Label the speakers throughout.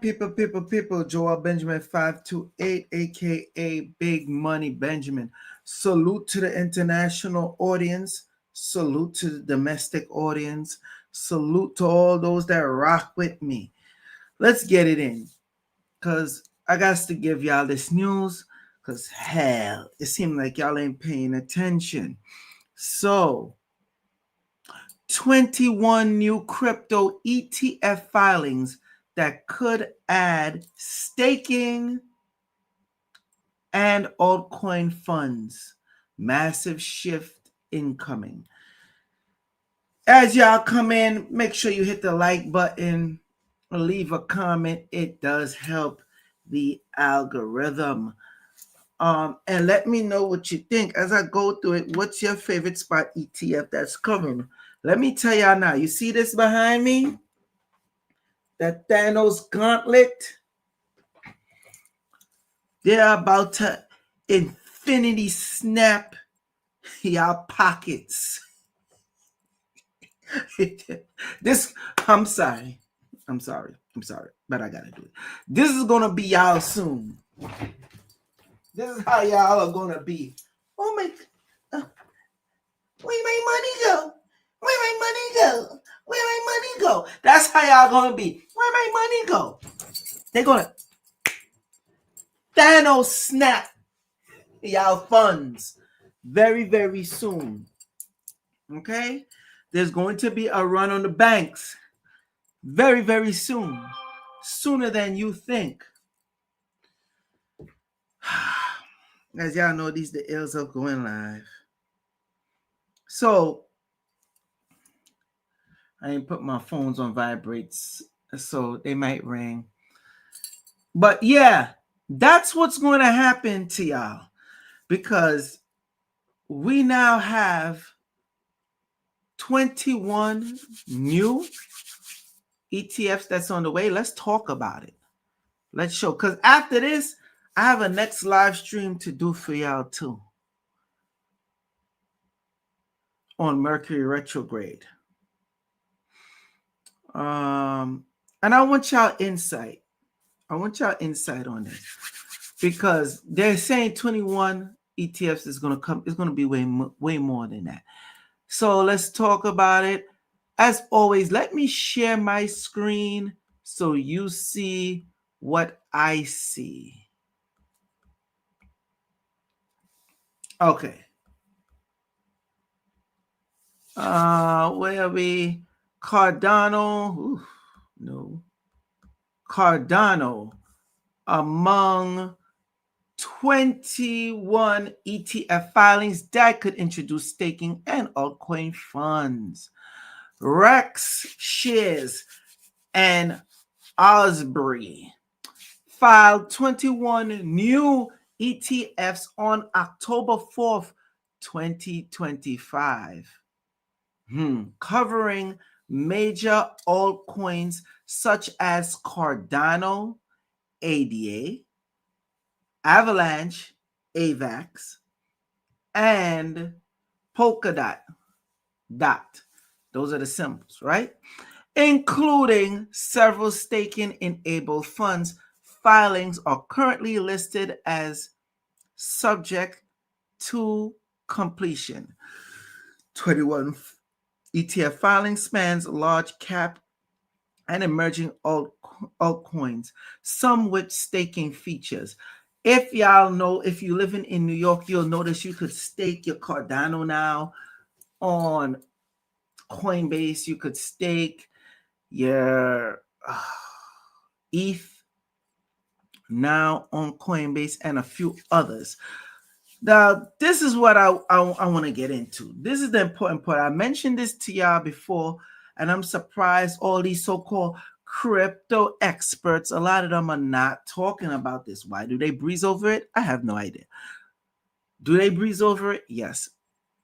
Speaker 1: People. Joel Benjamin 528, aka Big Money Benjamin. Salute to the international audience. Salute to the domestic audience. Salute to all those that rock with me. Let's get it in. Cause I got to give y'all this news. Cause hell, it seems like y'all ain't paying attention. So 21 new crypto ETF filings that could add staking and altcoin funds. Massive shift incoming. As y'all come in, make sure you hit the like button or leave a comment. It does help the algorithm. And let me know what you think as I go through it. What's your favorite spot ETF that's coming? Let me tell y'all now. You see this behind me? That Thanos gauntlet? They're about to infinity snap y'all pockets. I'm sorry, but I gotta do it. This is gonna be y'all soon. This is how y'all are gonna be. Oh my, where my money go? Where my money go? Where my money go? That's how y'all gonna be. Where my money go? They're gonna Thanos snap y'all funds very, very soon. Okay? There's going to be a run on the banks very, very soon. Sooner than you think. As y'all know, these the ills of going live. So I ain't put my phones on vibrates, so they might ring. But yeah, that's what's going to happen to y'all, because we now have 21 new ETFs that's on the way. Let's talk about it. Let's show, because after this, I have a next live stream to do for y'all too on Mercury retrograde. And I want y'all insight. I want y'all insight on this, because they're saying 21 ETFs is going to come. It's going to be way more than that. So let's talk about it. As always, let me share my screen so you see what I see. Okay. Where are we? Cardano. Ooh, no. Cardano among 21 ETF filings that could introduce staking and altcoin funds. Rex Shares and Osbury filed 21 new ETFs on October 4th, 2025, covering major altcoins such as Cardano, ADA, Avalanche, AVAX, and Polkadot. Those are the symbols, right? Including several staking-enabled funds. Filings are currently listed as subject to completion. 21 ETF filing spans large cap and emerging altcoins, some with staking features. If y'all know, if you live in New York, you'll notice you could stake your Cardano now on Coinbase. You could stake your ETH now on Coinbase and a few others. Now, this is what I want to get into. This is the important part. I mentioned this to y'all before, and I'm surprised all these so-called crypto experts, a lot of them are not talking about this. Why do they breeze over it? I have no idea. Do they breeze over it? Yes.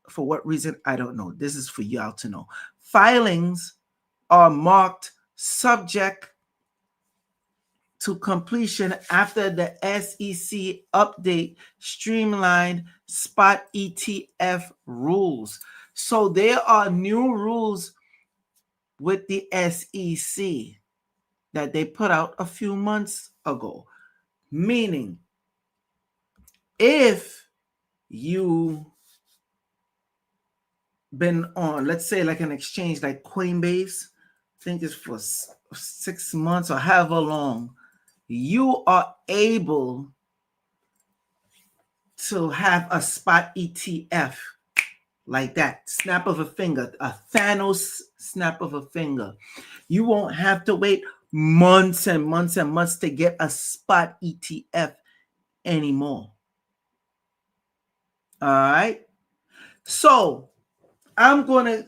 Speaker 1: For what reason? I don't know. This is for y'all to know. Filings are marked subject to completion after the SEC update streamlined spot ETF rules. So there are new rules with the SEC. that they put out a few months ago. Meaning, if you been on, let's say, like an exchange like Coinbase, I think it's for 6 months or however long, you are able to have a spot ETF like that. Snap of a finger, a Thanos snap of a finger. You won't have to wait months and months and months to get a spot ETF anymore. All right. So I'm going to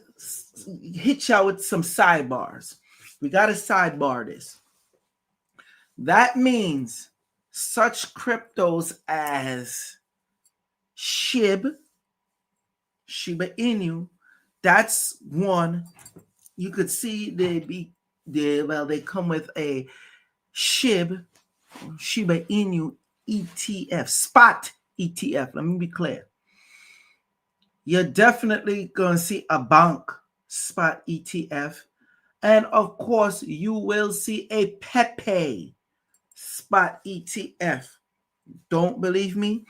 Speaker 1: hit y'all with some sidebars. We got to sidebar this. That means such cryptos as Shiba Inu, that's one. You could see they come with a Shiba Inu ETF, spot ETF. Let me be clear. You're definitely going to see a bank spot ETF. And of course, you will see a Pepe spot ETF. Don't believe me?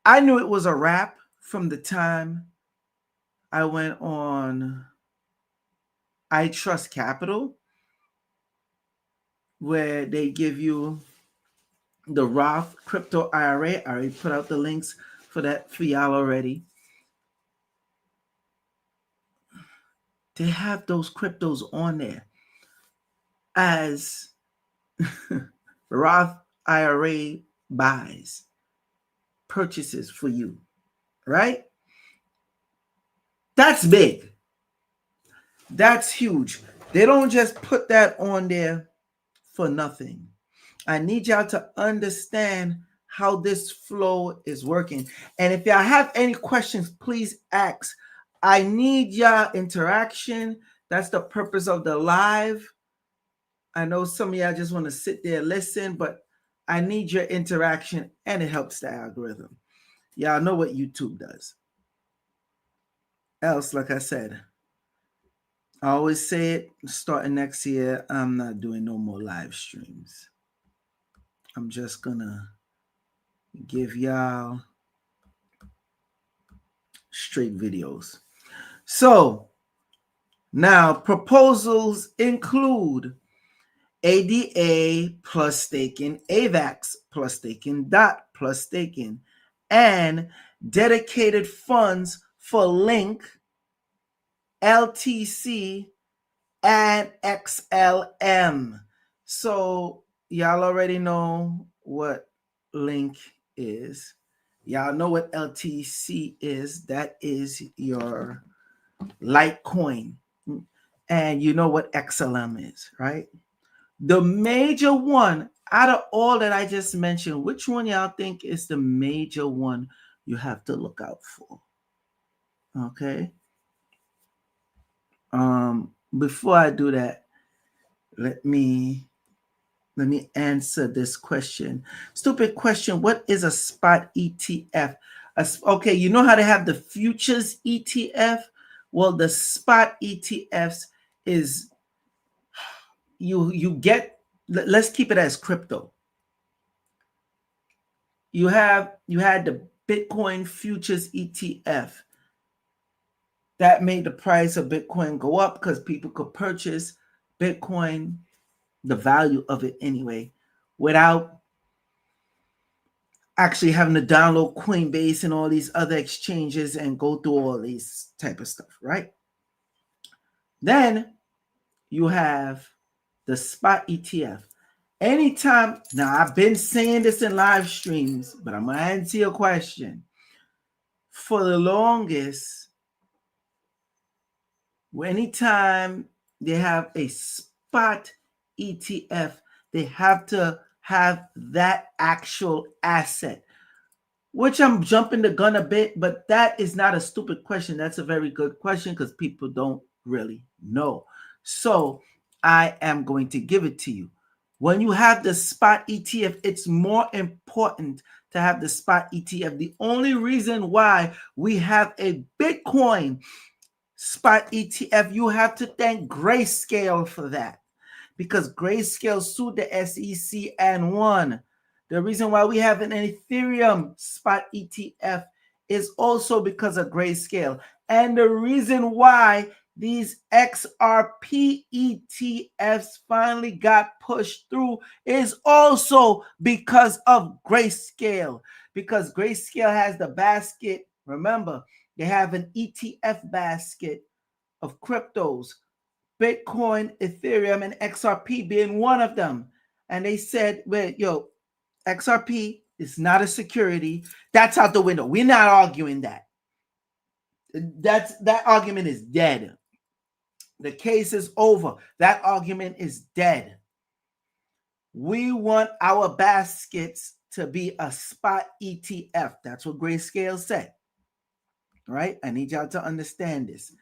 Speaker 1: I knew it was a wrap from the time I went on I Trust Capital, where they give you the Roth crypto IRA. I already put out the links for that for y'all already. They have those cryptos on there as Roth IRA buys, purchases for you, right? That's big. That's huge. They don't just put that on there for nothing. I need y'all to understand how this flow is working. And if y'all have any questions, please ask. I need y'all interaction. That's the purpose of the live. I know some of y'all just want to sit there and listen, but I need your interaction, and it helps the algorithm. Y'all know what YouTube does. Else, like I said, I always say it, starting next year, I'm not doing no more live streams. I'm just gonna give y'all straight videos. So now proposals include ADA plus staking, AVAX plus staking, DOT plus staking, and dedicated funds for Link, LTC, and XLM. So y'all already know what Link is. Y'all know what LTC is. That is your Litecoin. And you know what XLM is, right? The major one out of all that I just mentioned, which one y'all think is the major one you have to look out for? Okay. Before I do that, let me answer this question. Stupid question. What is a spot ETF? Okay, you know how to have the futures ETF? Well, the spot ETFs is you get, let's keep it as crypto. You had the Bitcoin futures ETF. That made the price of Bitcoin go up because people could purchase Bitcoin, the value of it anyway, without actually having to download Coinbase and all these other exchanges and go through all these type of stuff, right? Then you have the spot ETF. Anytime, now I've been saying this in live streams, but I'm going to answer your question. For the longest, anytime they have a spot ETF, they have to have that actual asset, which I'm jumping the gun a bit, but that is not a stupid question. That's a very good question because people don't really know. So I am going to give it to you. When you have the spot ETF, it's more important to have the spot ETF. The only reason why we have a Bitcoin spot ETF, you have to thank Grayscale for that. because Grayscale sued the SEC and won. The reason why we have an Ethereum spot ETF is also because of Grayscale. And the reason why these XRP ETFs finally got pushed through is also because of Grayscale. Because Grayscale has the basket. Remember, they have an ETF basket of cryptos, Bitcoin, Ethereum, and XRP being one of them. And they said, well, yo, XRP is not a security. That's out the window. We're not arguing that. That argument is dead. The case is over. That argument is dead. We want our baskets to be a spot ETF. That's what Grayscale said. Right? I need y'all to understand this,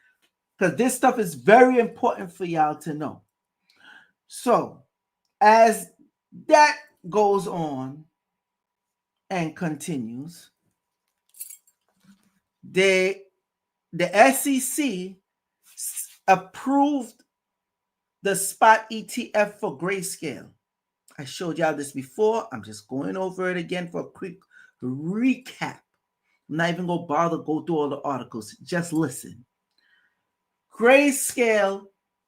Speaker 1: because this stuff is very important for y'all to know. So, as that goes on and continues, the SEC approved the spot ETF for Grayscale. I showed y'all this before. I'm just going over it again for a quick recap. I'm not even going to bother go through all the articles. Just listen. Grayscale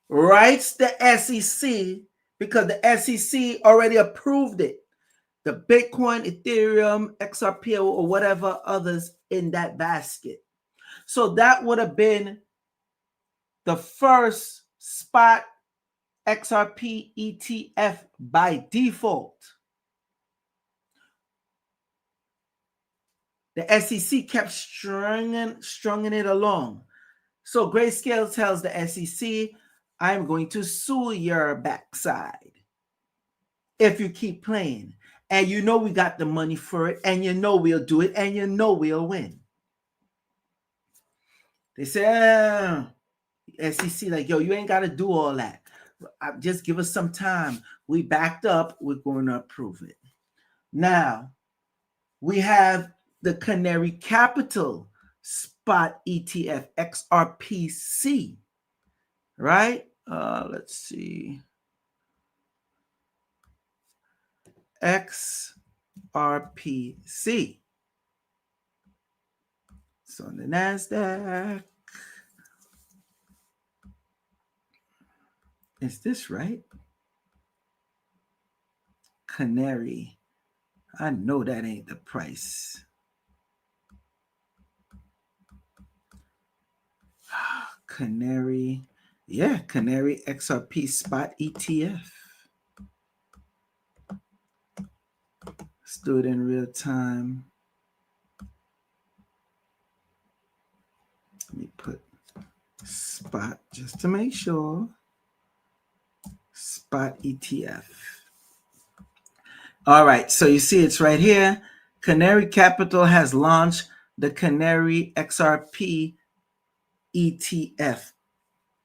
Speaker 1: writes the SEC because the SEC already approved it. The Bitcoin, Ethereum, XRP, or whatever others in that basket. So that would have been the first spot XRP ETF by default. The SEC kept stringing it along. So Grayscale tells the SEC, I'm going to sue your backside if you keep playing. And you know we got the money for it, and you know we'll do it, and you know we'll win. They say, SEC, like, yo, you ain't got to do all that. Just give us some time. We backed up. We're going to approve it. Now, we have the Canary Capital spot ETF, XRPC, right? Let's see. XRPC. It's on the NASDAQ. Is this right? Canary. I know that ain't the price. Canary. Yeah, Canary XRP spot ETF. Let's do it in real time. Let me put spot just to make sure. Spot ETF. All right, so you see it's right here. Canary Capital has launched the Canary XRP ETF,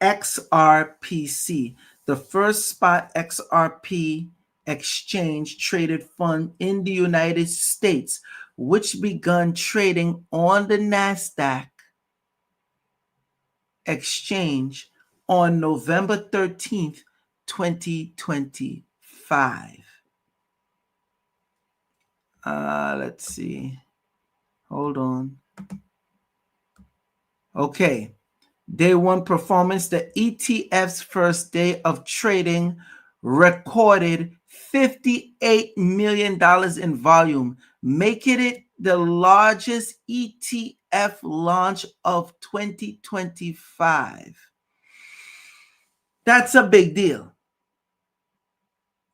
Speaker 1: XRPC, the first spot XRP exchange traded fund in the United States, which began trading on the NASDAQ exchange on November 13th, 2025. Let's see. Hold on. Okay. Day one performance. The ETF's first day of trading recorded $58 million in volume, making it the largest ETF launch of 2025. That's a big deal.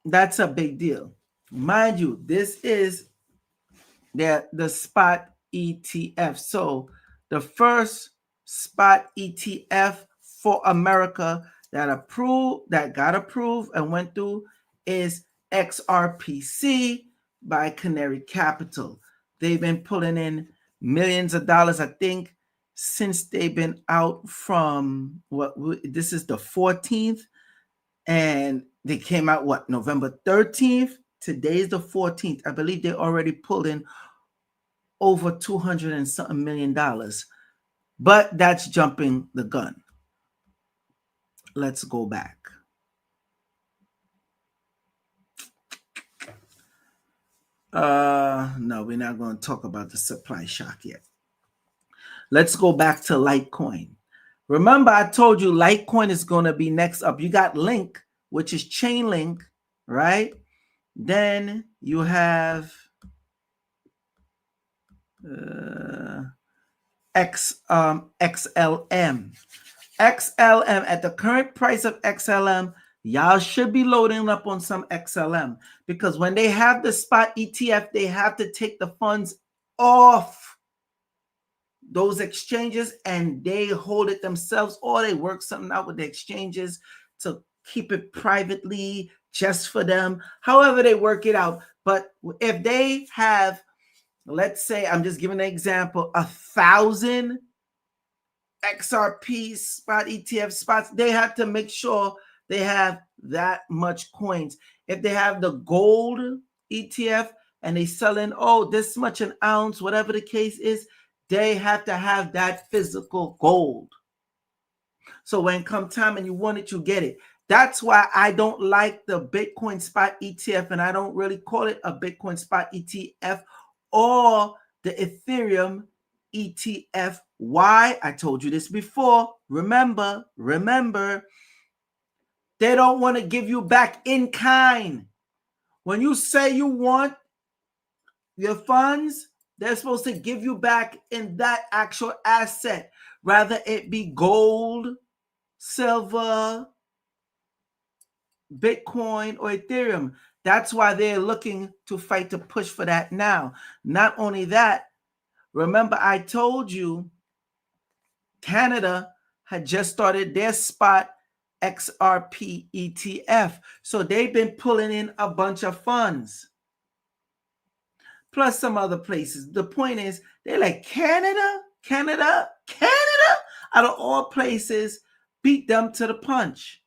Speaker 1: That's a big deal. Mind you, this is the spot ETF. So the first spot ETF for America that got approved and went through is XRPC by Canary Capital. They've been pulling in millions of dollars, I think, since they've been out from this is the 14th, and they came out November 13th. Today's the 14th. I believe they already pulled in over $200 and something million. But that's jumping the gun. Let's go back. No, we're not going to talk about the supply shock yet. Let's go back to Litecoin. Remember, I told you Litecoin is going to be next up. You got Link, which is Chainlink, right? Then you have XLM. XLM, at the current price of XLM, y'all should be loading up on some XLM, because when they have the spot ETF, they have to take the funds off those exchanges and they hold it themselves, or they work something out with the exchanges to keep it privately just for them, however they work it out. But if they have, let's say, I'm just giving an example, 1,000 XRP spot ETF spots, they have to make sure they have that much coins. If they have the gold ETF and they selling, this much an ounce, whatever the case is, they have to have that physical gold. So when come time and you want it, you get it. That's why I don't like the Bitcoin spot ETF, and I don't really call it a Bitcoin spot ETF or the Ethereum ETF. Why? I told you this before. Remember, they don't want to give you back in kind. When you say you want your funds, they're supposed to give you back in that actual asset, rather it be gold, silver, Bitcoin, or Ethereum. That's why they're looking to fight to push for that now. Not only that, remember I told you Canada had just started their spot XRP ETF. So they've been pulling in a bunch of funds, plus some other places. The point is, they're like, Canada, out of all places, beat them to the punch.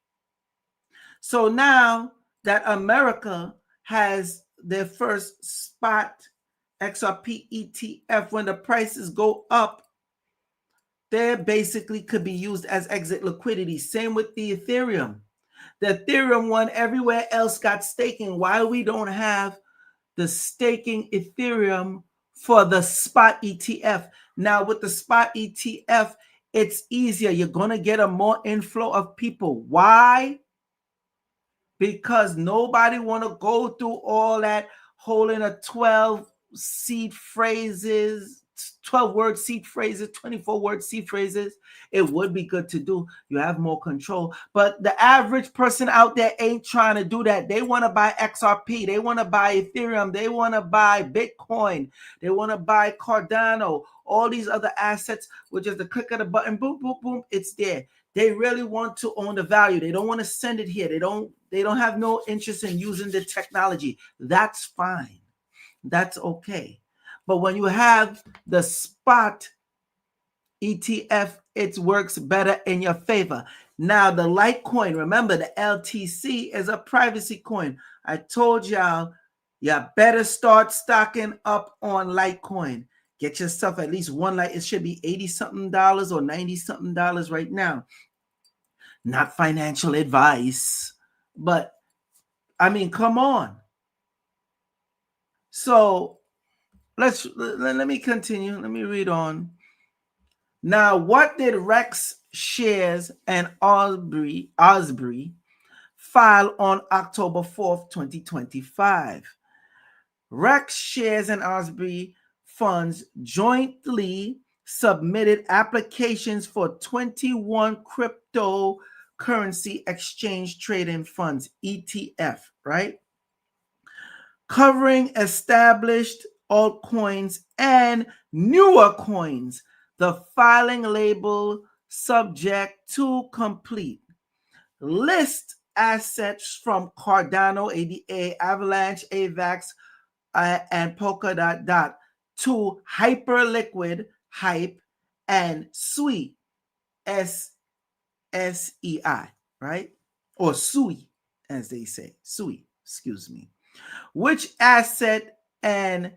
Speaker 1: So now that America has their first spot XRP ETF, when the prices go up, they basically could be used as exit liquidity. Same with the Ethereum. The Ethereum one, everywhere else got staking. Why we don't have the staking Ethereum for the spot ETF? Now with the spot ETF, it's easier. You're going to get a more inflow of people. Why? Because nobody want to go through all that holding a 12 seed phrases, 12 word seed phrases, 24 word seed phrases. It would be good to do. You have more control. But the average person out there ain't trying to do that. They want to buy XRP. They want to buy Ethereum. They want to buy Bitcoin. They want to buy Cardano. All these other assets, which is the click of the button, boom, boom, boom, it's there. They really want to own the value. They don't want to send it here. They don't have no interest in using the technology. That's fine. That's okay. But when you have the spot ETF, it works better in your favor. Now, the Litecoin, remember the LTC is a privacy coin. I told y'all, you better start stocking up on Litecoin. Get yourself at least one Lite. It should be $80-something or $90-something right now. Not financial advice, but I mean, come on. So let me continue. Let me read on. Now, what did Rex Shares and Osbury file on October 4th, 2025? Rex Shares and Osbury funds jointly submitted applications for 21 cryptocurrency exchange trading funds, ETF, right? Covering established altcoins and newer coins. The filing label subject to complete. List assets from Cardano, ADA, Avalanche, AVAX, and Polkadot to Hyperliquid, Hype, and SUI, SSEI, right? Or SUI, as they say. SUI, excuse me. Which asset and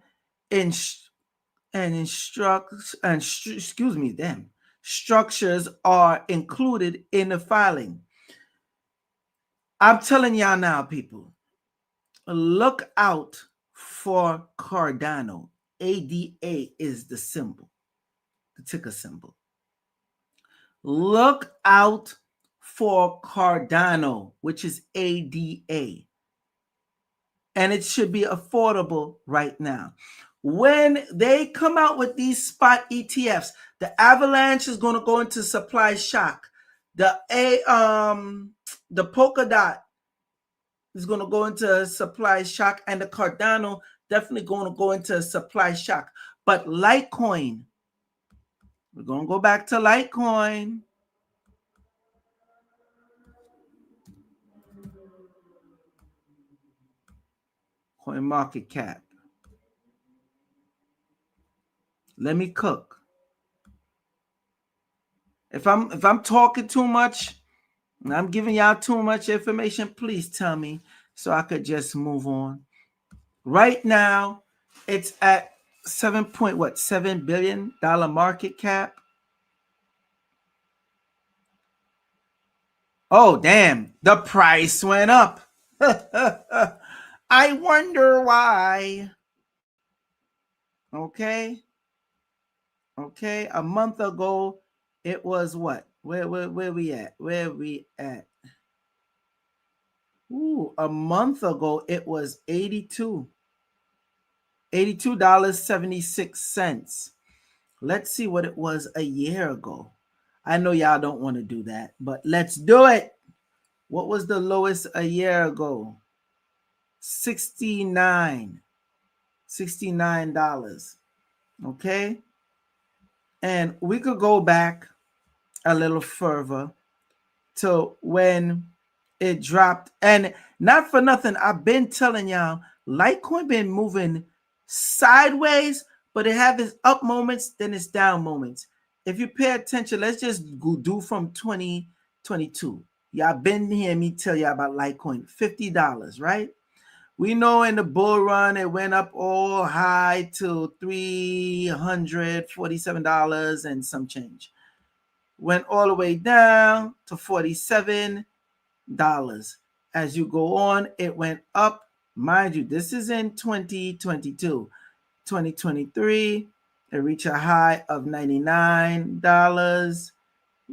Speaker 1: structures are included in the filing? I'm telling y'all now, people, look out for Cardano. ADA is the symbol, the ticker symbol. Look out for Cardano, which is ADA. And it should be affordable right now. When they come out with these spot ETFs, the avalanche is going to go into supply shock. The Polkadot is going to go into supply shock, and the Cardano definitely going to go into supply shock. But Litecoin, we're going to go back to Litecoin. Coin market cap. Let me cook. If I'm talking too much, and I'm giving y'all too much information, please tell me so I could just move on. Right now, it's at $7 billion market cap. Oh, damn, the price went up. I wonder why. Okay, a month ago, it was what? Where we at? Where we at? Ooh, a month ago, it was $82.76. Let's see what it was a year ago. I know y'all don't want to do that, but let's do it. What was the lowest a year ago? $69. Okay. And we could go back a little further to when it dropped. And not for nothing, I've been telling y'all, Litecoin been moving sideways, but it have its up moments, then its down moments. If you pay attention, let's just do from 2022. Y'all been hearing me tell y'all about Litecoin, $50, right? We know in the bull run, it went up all high to $347 and some change. Went all the way down to $47. As you go on, it went up. Mind you, this is in 2022. 2023, it reached a high of $99,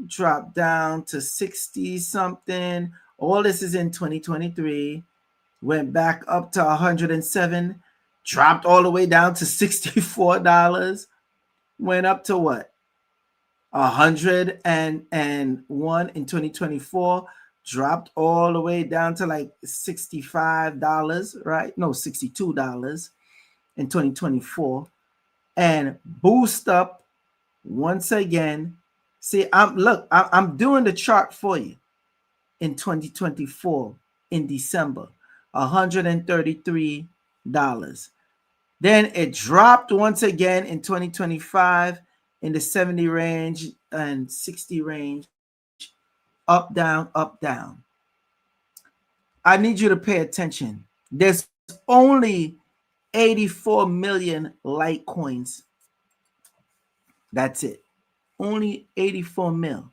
Speaker 1: dropped down to 60 something. All this is in 2023. Went back up to 107, dropped all the way down to $64. Went up to what? 101 in 2024, dropped all the way down to like $65, right? No, $62 in 2024, and boost up once again. See, I'm doing the chart for you. In 2024, in December, $133. Then it dropped once again in 2025 in the 70 range and 60 range, up, down, up, down. I need you to pay attention. There's only 84 million Litecoins. That's it. Only 84 mil.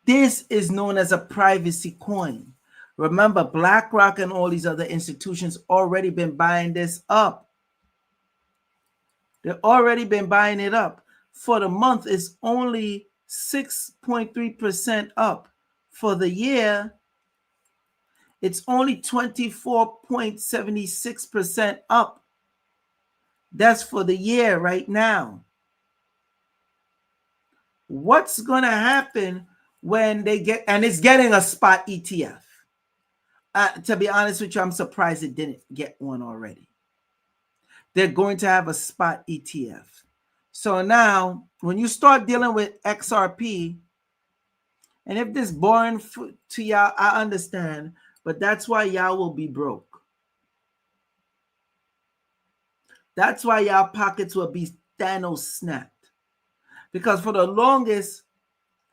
Speaker 1: This is known as a privacy coin. Remember, BlackRock and all these other institutions already been buying this up. They've already been buying it up. For the month, it's only 6.3% up. For the year, it's only 24.76% up. That's for the year right now. What's going to happen when they get, and it's getting a spot ETF? To be honest with you, I'm surprised it didn't get one already. They're going to have a spot ETF. So now, when you start dealing with XRP, and if this boring to y'all, I understand, but that's why y'all will be broke. That's why y'all pockets will be Thanos snapped. Because for the longest,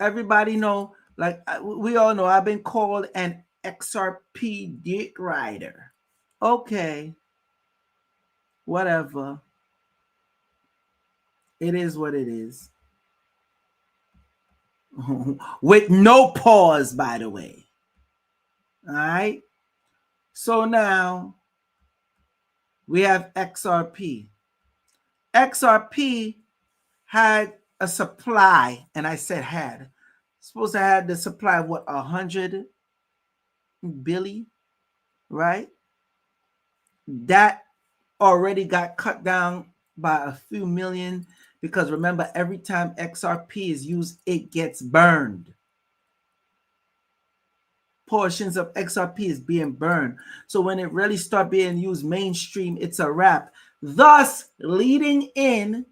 Speaker 1: everybody know, like we all know, I've been called an XRP dick rider. Okay. Whatever. It is what it is. With no pause, by the way. All right. So now we have XRP. XRP had a supply, and I said had. Supposed to have the supply of what, 100 billion, right? That already got cut down by a few million, because remember, every time XRP is used, it gets burned. Portions of XRP is being burned. So when it really start being used mainstream, it's a wrap. Thus leading in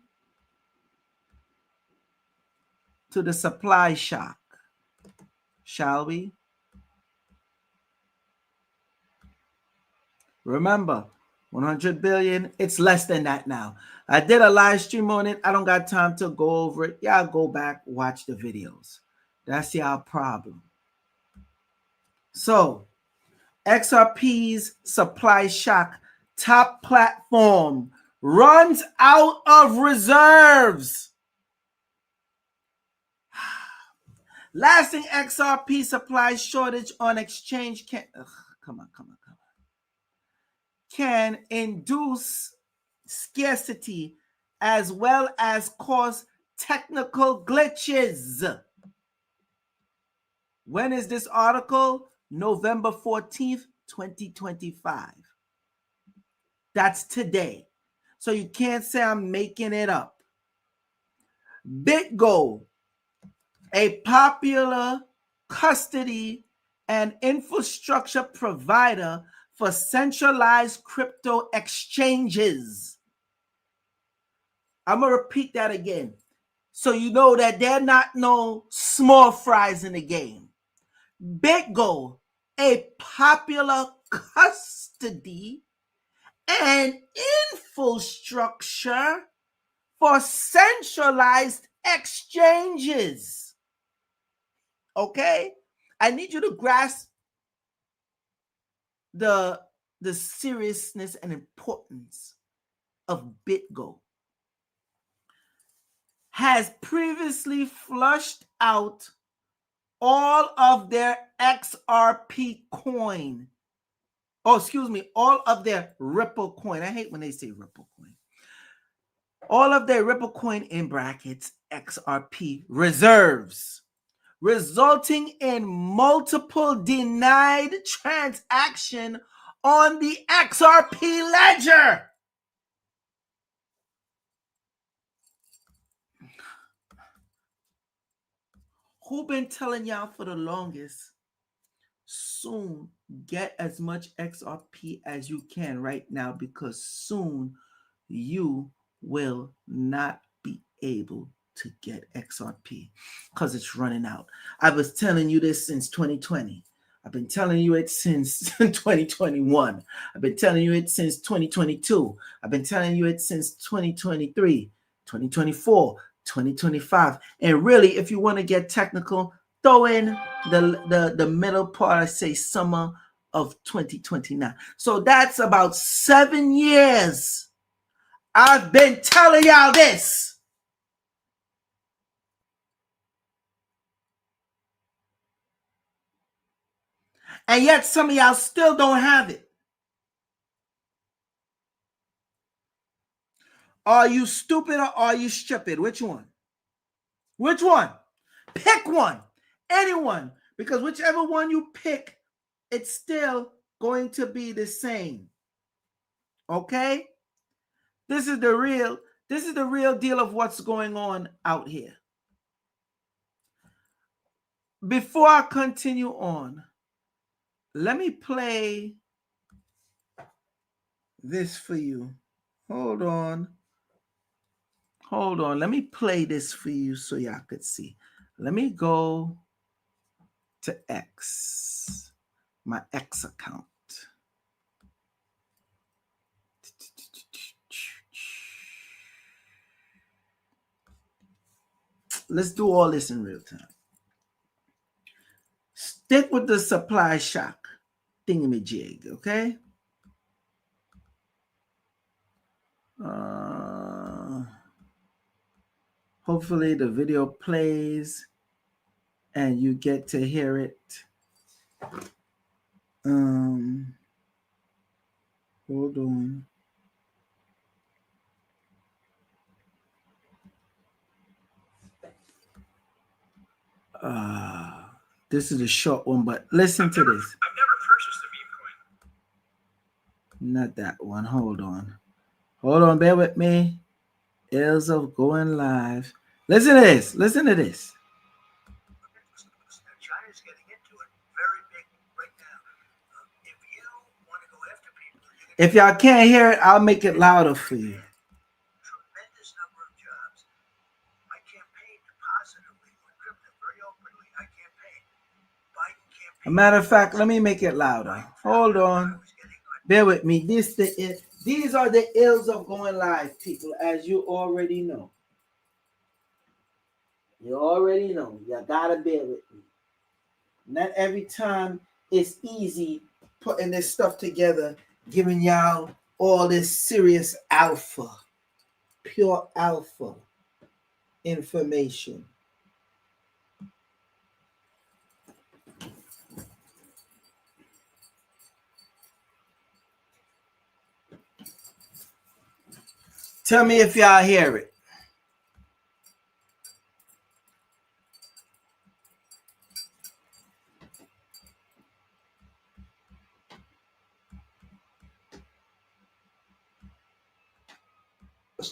Speaker 1: to the supply shock. Shall we? Remember, 100 billion, it's less than that now. I did a live stream on it. I don't got time to go over it. Y'all go back, watch the videos. That's y'all problem. So, XRP's supply shock top platform runs out of reserves. Lasting XRP supply shortage on exchange can induce scarcity as well as cause technical glitches. When is this article? November 14th, 2025. That's today. So you can't say I'm making it up. BitGo, a popular custody and infrastructure provider for centralized crypto exchanges. I'm going to repeat that again, so you know that they're not no small fries in the game. BitGo, a popular custody and infrastructure for centralized exchanges. Okay? I need you to grasp the seriousness and importance of BitGo. Has previously flushed out all of their XRP coin. Oh, excuse me, all of their Ripple coin. I hate when they say Ripple coin. All of their Ripple coin, in brackets, XRP reserves, resulting in multiple denied transaction on the XRP ledger. Who been telling y'all for the longest? Soon get as much XRP as you can right now, because soon you will not be able to get XRP because it's running out. I was telling you this since 2020. I've been telling you it since 2021. I've been telling you it since 2022. I've been telling you it since 2023, 2024, 2025. And really, if you want to get technical, throw in the middle part, I say summer of 2029. So that's about 7 years I've been telling y'all this. And yet some of y'all still don't have it. Are you stupid or are you stupid? Which one? Which one? Pick one. Anyone. Because whichever one you pick, it's still going to be the same. Okay? This is the real deal of what's going on out here. Before I continue on, let me play this for you. Hold on. Let me play this for you so y'all could see. Let me go to X, my X account. Let's do all this in real time. Stick with the supply shock thingamajig, okay? Hopefully the video plays and you get to hear it. Hold on. This is a short one, but listen to this.
Speaker 2: I've never purchased a meme coin.
Speaker 1: Not that one. Hold on. Hold on. Bear with me. Ills of going live. Listen to this. Listen to this.
Speaker 2: China's getting into it very big right now. If you want to go after people,
Speaker 1: if y'all can't hear it, I'll make it louder for you.
Speaker 2: Tremendous number of jobs. I campaigned positively on crypto very openly. I campaigned. Biden campaigned.
Speaker 1: A matter of fact, let me make it louder. Hold on. Bear with me. These are the ills of going live, people, as you already know. You already know. You gotta bear with me. Not every time it's easy putting this stuff together, giving y'all all this serious alpha, pure alpha information. Tell me if y'all hear it.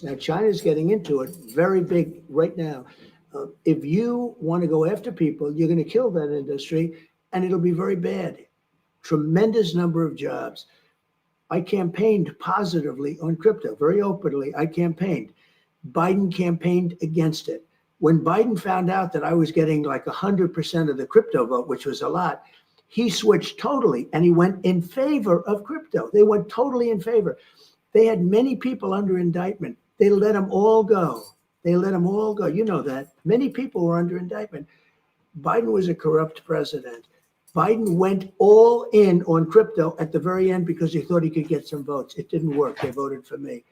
Speaker 2: Now, China's getting into it very big right now. If you want to go after people, you're going to kill that industry, and it'll be very bad. Tremendous number of jobs. I campaigned positively on crypto, very openly. I campaigned. Biden campaigned against it. When Biden found out that I was getting like 100% of the crypto vote, which was a lot, he switched totally, and he went in favor of crypto. They went totally in favor. They had many people under indictment. They let them all go. They let them all go. You know that. Many people were under indictment. Biden was a corrupt president. Biden went all in on crypto at the very end because he thought he could get some votes. It didn't work. They voted for me.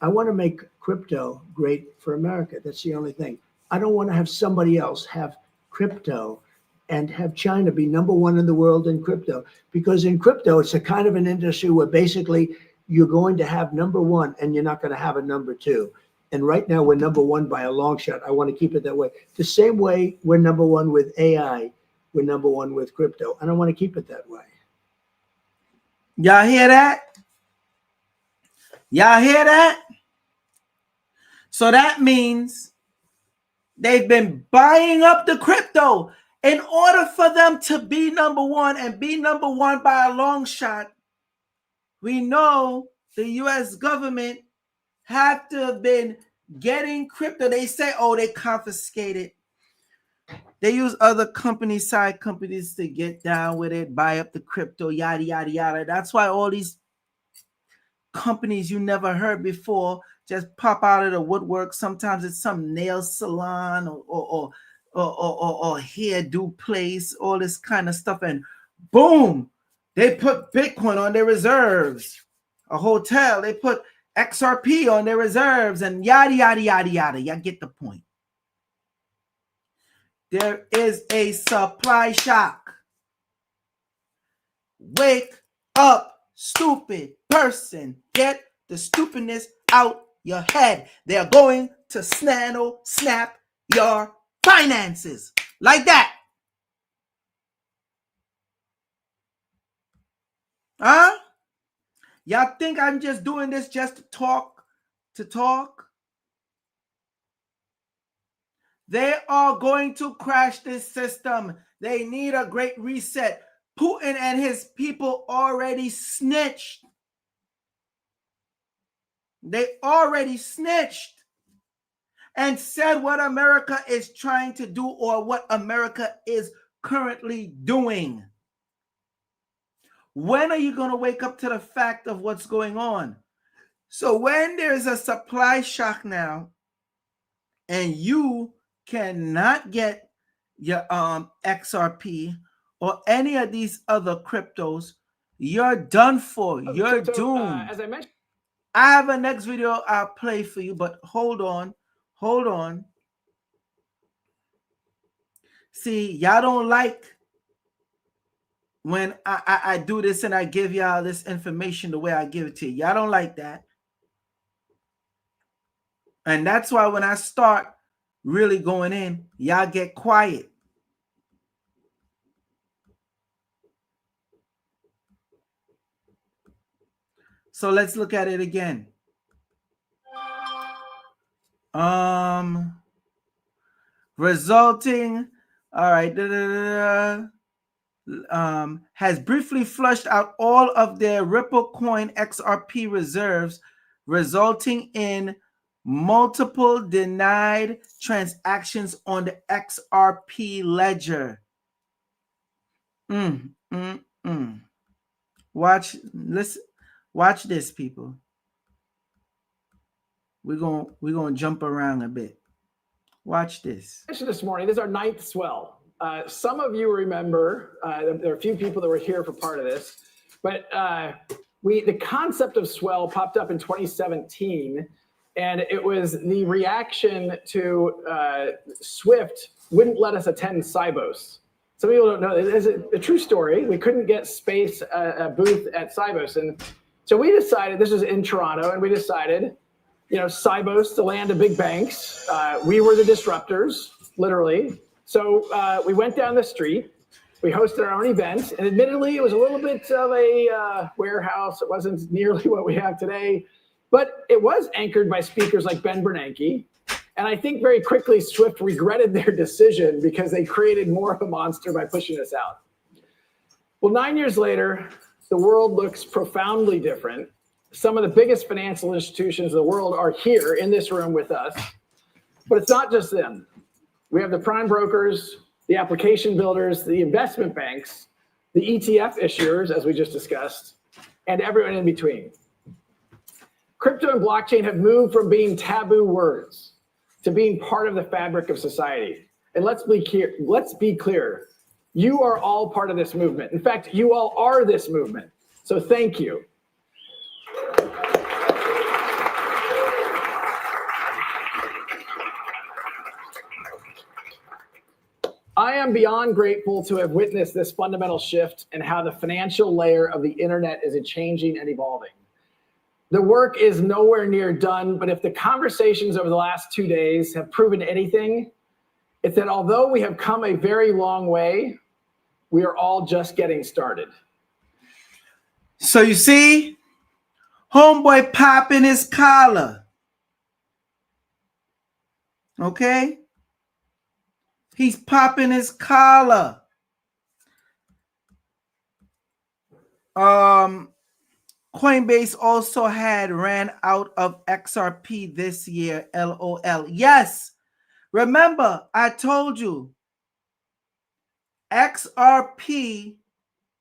Speaker 2: I want to make crypto great for America. That's the only thing. I don't want to have somebody else have crypto and have China be number one in the world in crypto. Because in crypto, it's a kind of an industry where basically you're going to have number one and you're not going to have a number two. And right now we're number one by a long shot. I want to keep it that way. The same way we're number one with AI, we're number one with crypto. And I want to keep it that way.
Speaker 1: Y'all hear that? Y'all hear that? So that means they've been buying up the crypto in order for them to be number one and be number one by a long shot. We know the U.S. government have to have been getting crypto. They say, oh, they confiscated. They use other companies, side companies to get down with it, buy up the crypto, yada, yada, yada. That's why all these companies you never heard before just pop out of the woodwork. Sometimes it's some nail salon or hairdo place, all this kind of stuff. And boom, they put Bitcoin on their reserves. A hotel, they put XRP on their reserves and yada, yada, yada, yada. Y'all get the point. There is a supply shock. Wake up, stupid person. Get the stupidness out your head. They're going to snap your finances. Like that. Huh? Y'all think I'm just doing this just to talk? They are going to crash this system. They need a great reset. Putin and his people already snitched. They already snitched and said what America is trying to do or what America is currently doing. When are you going to wake up to the fact of what's going on? So when there's a supply shock now and you cannot get your XRP or any of these other cryptos, you're done for. You're doomed.
Speaker 2: As I mentioned,
Speaker 1: I have a next video I'll play for you, but hold on. See, y'all don't like when I do this and I give y'all this information the way I give it to you. Y'all don't like that. And that's why when I start really going in, y'all get quiet. So let's look at it again. Resulting, all right, has briefly flushed out all of their Ripple Coin XRP reserves, resulting in multiple denied transactions on the XRP ledger. Watch this, people. We're gonna jump around a bit. Watch this.
Speaker 3: This morning, this is our 9th swell. Some of you remember, there are a few people that were here for part of this, but the concept of swell popped up in 2017, and it was the reaction to Swift wouldn't let us attend Sibos. Some people don't know, it's a true story. We couldn't get space, a booth at Sibos. And so we decided, this was in Toronto, and we decided, Sibos, the land of big banks. We were the disruptors, literally. So we went down the street. We hosted our own event. And admittedly, it was a little bit of a warehouse. It wasn't nearly what we have today. But it was anchored by speakers like Ben Bernanke. And I think very quickly, Swift regretted their decision because they created more of a monster by pushing us out. Well, 9 years later, the world looks profoundly different. Some of the biggest financial institutions in the world are here in this room with us. But it's not just them. We have the prime brokers, the application builders, the investment banks, the ETF issuers, as we just discussed, and everyone in between. Crypto and blockchain have moved from being taboo words to being part of the fabric of society. And let's be clear. You are all part of this movement. In fact, you all are this movement. So thank you. I am beyond grateful to have witnessed this fundamental shift in how the financial layer of the internet is changing and evolving. The work is nowhere near done, but if the conversations over the last 2 days have proven anything, it's that although we have come a very long way, we are all just getting started.
Speaker 1: So you see, homeboy popping his collar. Okay? He's popping his collar. Coinbase also had ran out of XRP this year, LOL. Yes, remember I told you XRP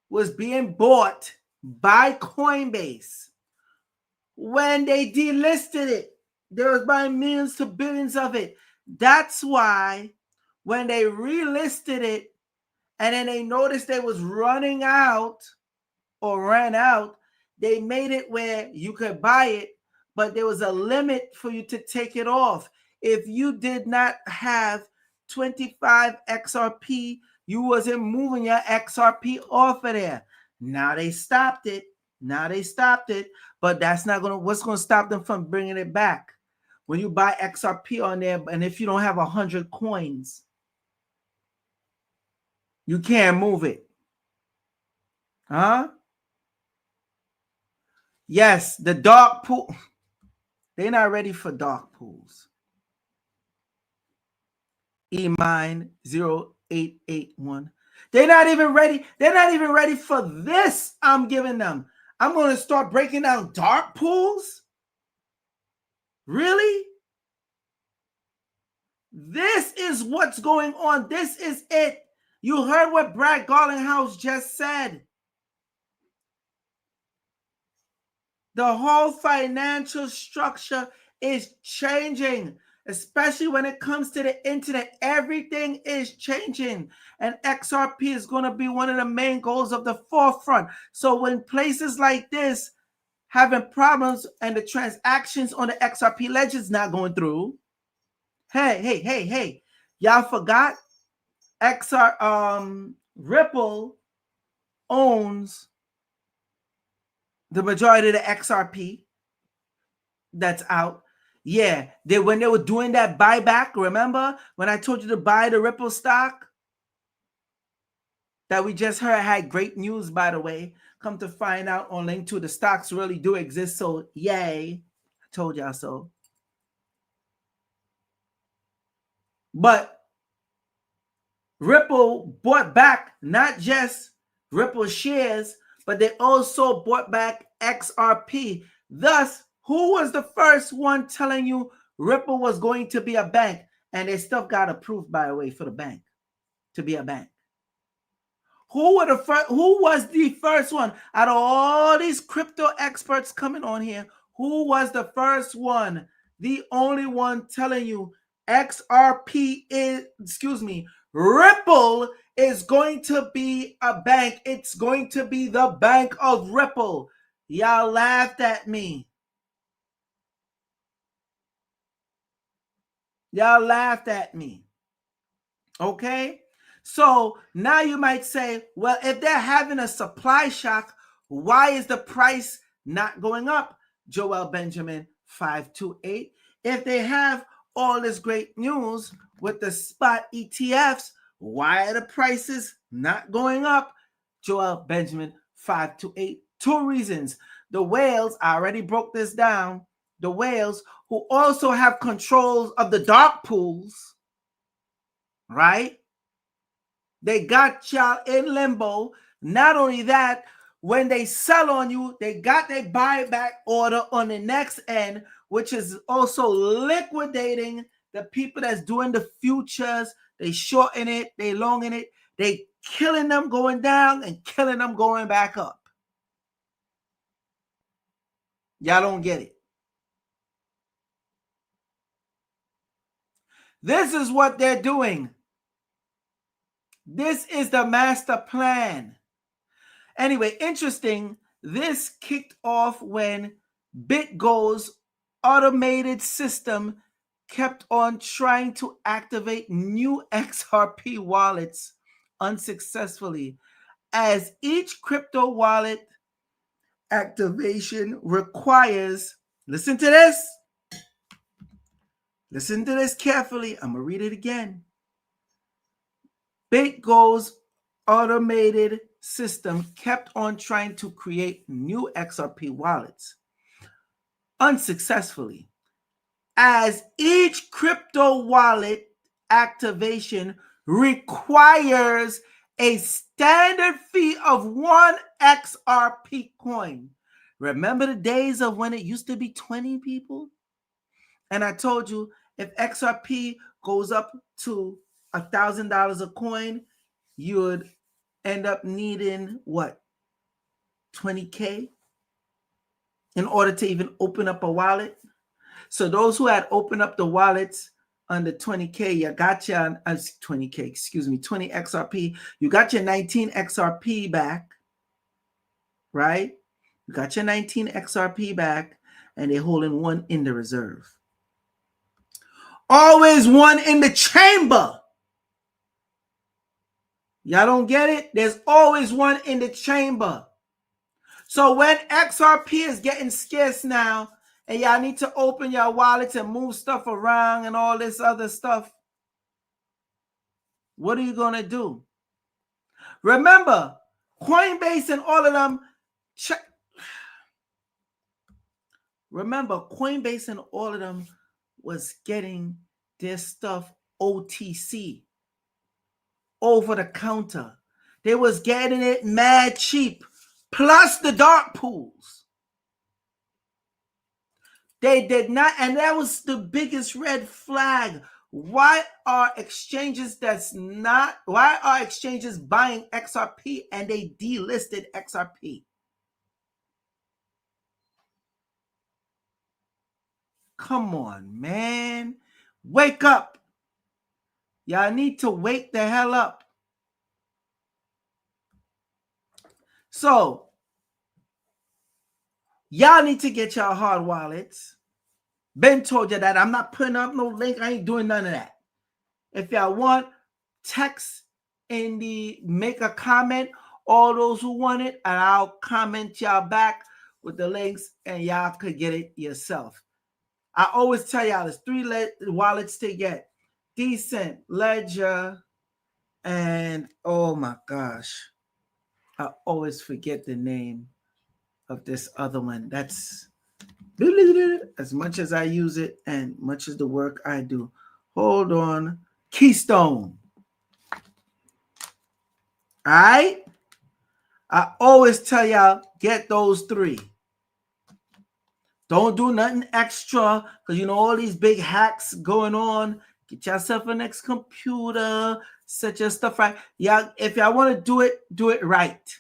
Speaker 1: was being bought by Coinbase. When they delisted it, they was buying millions to billions of it. That's why when they relisted it and then they noticed they was running out or ran out, they made it where you could buy it, but there was a limit for you to take it off. If you did not have 25 XRP, you wasn't moving your XRP off of there. Now they stopped it. But that's not what's going to stop them from bringing it back. When you buy XRP on there, and if you don't have 100 coins, you can't move it. Huh? Yes, the dark pool. They're not ready for dark pools. E-mine 0881. They're not even ready. They're not even ready for this I'm giving them. I'm going to start breaking down dark pools? Really? This is what's going on. This is it. You heard what Brad Garlinghouse just said. The whole financial structure is changing, especially when it comes to the internet. Everything is changing, and XRP is going to be one of the main goals of the forefront. So when places like this having problems and the transactions on the XRP ledger is not going through, hey, y'all forgot Ripple owns the majority of the XRP that's out. Yeah, when they were doing that buyback, remember when I told you to buy the Ripple stock that we just heard had great news, by the way. Come to find out on link to the stocks really do exist. So yay, I told y'all so. But Ripple bought back not just Ripple shares, but they also bought back XRP. Thus, who was the first one telling you Ripple was going to be a bank? And their stuff got approved, by the way, for the bank to be a bank. Who was the first one out of all these crypto experts coming on here? Who was the first one? The only one telling you Ripple is going to be a bank. It's going to be the bank of Ripple. Y'all laughed at me. Y'all laughed at me. Okay? So now you might say, well, if they're having a supply shock, why is the price not going up? Joel Benjamin 528. If they have all this great news with the spot ETFs, why are the prices not going up? Joel Benjamin 528. 2 reasons. The whales, I already broke this down. The whales who also have controls of the dark pools, right? They got y'all in limbo. Not only that, when they sell on you, they got their buyback order on the next end, which is also liquidating the people that's doing the futures. They shorten it, they longing it, they killing them going down and killing them going back up. Y'all don't get it. This is what they're doing. This is the master plan. Anyway, interesting. This kicked off when BitGo's automated system kept on trying to activate new XRP wallets unsuccessfully, as each crypto wallet activation requires, listen to this carefully. I'm going to read it again. BitGo's automated system kept on trying to create new XRP wallets unsuccessfully, as each crypto wallet activation requires a standard fee of 1 XRP coin. Remember the days of when it used to be 20 people? And I told you if XRP goes up to $1,000 a coin, you would end up needing what? 20K in order to even open up a wallet. So those who had opened up the wallets under 20K, you got your 20K, excuse me, 20 XRP. You got your 19 XRP back, right? You got your 19 XRP back, and they're holding 1 in the reserve. Always 1 in the chamber. Y'all don't get it? There's always 1 in the chamber. So when XRP is getting scarce now, and y'all need to open your wallets and move stuff around and all this other stuff, what are you going to do? Remember, Coinbase and all of them, was getting their stuff OTC, over the counter. They was getting it mad cheap, plus the dark pools. They did not, and that was the biggest red flag. Why are exchanges buying XRP and they delisted XRP? Come on, man. Wake up. Y'all need to wake the hell up. So, y'all need to get y'all hard wallets. Ben told you that. I'm not putting up no link. I ain't doing none of that. If y'all want, text make a comment, all those who want it, and I'll comment y'all back with the links, and y'all could get it yourself. I always tell y'all there's 3 wallets to get: Decent, Ledger, and oh my gosh, I always forget the name of this other one. That's as much as I use it and much as the work I do. Hold on. Keystone. All right? I always tell y'all, get those 3. Don't do nothing extra, because you know all these big hacks going on. Get yourself a next computer, set your stuff right. Yeah, if y'all want to do it right.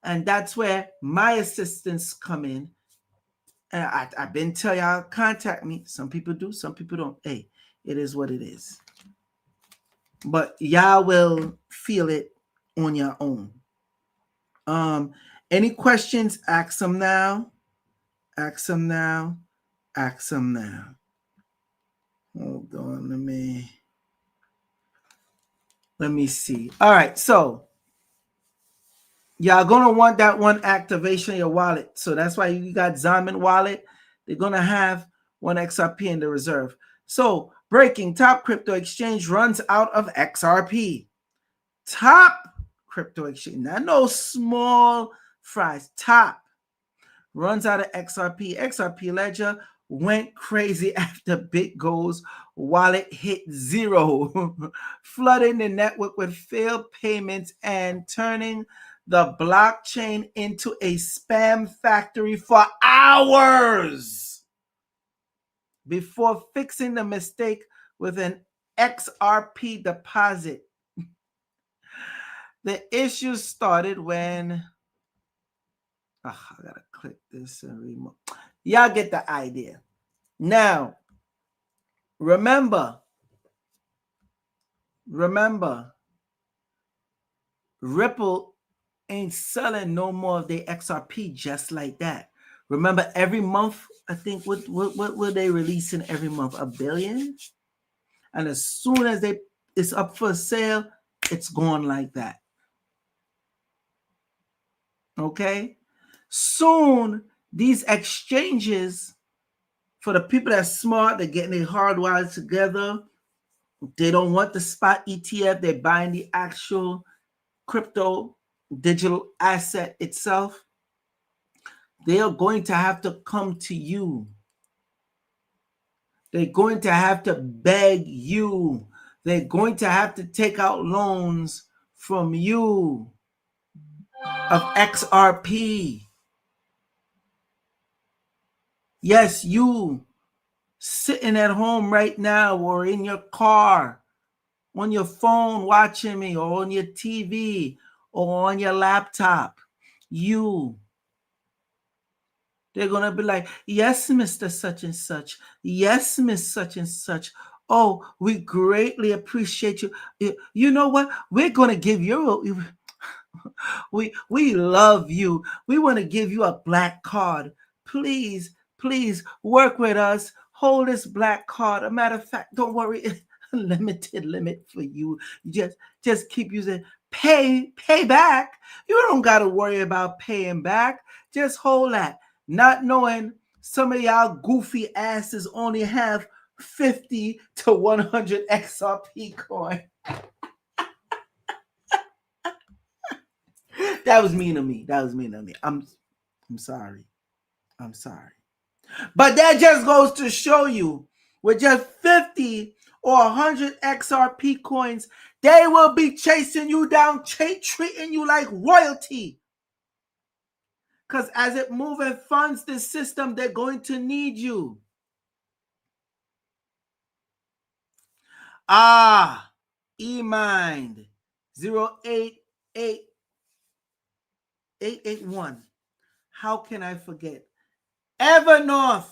Speaker 1: And that's where my assistants come in. And I've been telling y'all, contact me. Some people do, some people don't. Hey, it is what it is. But y'all will feel it on your own. Any questions? Ask them now. Ask them now. Ask them now. Hold on, let me see. All right, so y'all gonna want that one activation of your wallet. So that's why you got Diamond wallet. They're gonna have 1 XRP in the reserve. So breaking: top crypto exchange runs out of XRP. Top crypto exchange, not no small fries. Top runs out of XRP. XRP Ledger went crazy after BitGo's wallet hit 0, flooding the network with failed payments and turning the blockchain into a spam factory for hours before fixing the mistake with an XRP deposit. The issue started when I gotta click this and remote. Y'all get the idea. Now, remember, Ripple ain't selling no more of their XRP just like that. Remember, every month, I think, what were they releasing every month? 1 billion? And as soon as it's up for sale, it's going like that. Okay? Soon, these exchanges, for the people that's smart, they're getting their hardwired together. They don't want the spot ETF. They're buying the actual crypto digital asset itself. They are going to have to come to you. They're going to have to beg you. They're going to have to take out loans from you of XRP. Yes, you sitting at home right now or in your car, on your phone watching me, or on your TV, or on your laptop. They're going to be like, yes, Mr. Such and Such. Yes, Miss Such and Such. Oh, we greatly appreciate you. You know what? We're going to give you, we love you. We want to give you a black card. Please work with us. Hold this black card. A matter of fact, don't worry. Limited limit for you. Just keep using pay back. You don't got to worry about paying back. Just hold that. Not knowing some of y'all goofy asses only have 50 to 100 XRP coin. That was mean of me. I'm sorry. But that just goes to show you, with just 50 or 100 XRP coins, they will be chasing you down, treating you like royalty. Because as it moves and funds the system, they're going to need you. eMind 088881. How can I forget? Evernorth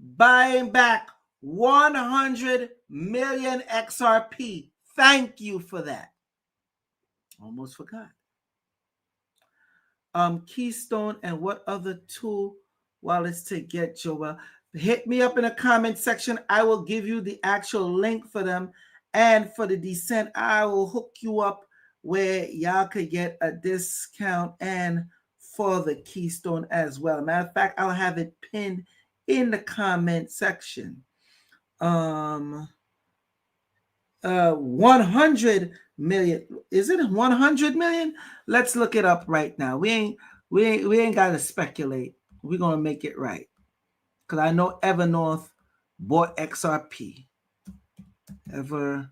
Speaker 1: buying back 100 million XRP. Thank you for that. Almost forgot. Keystone and what other tool wallets to get, Joel? Hit me up in the comment section. I will give you the actual link for them. And for the descent, I will hook you up where y'all could get a discount and for the Keystone as well. Matter of fact, I'll have it pinned in the comment section. 100 million. Is it 100 million? Let's look it up right now. We ain't got to speculate. We're going to make it right. Because I know Evernorth bought XRP. Evernorth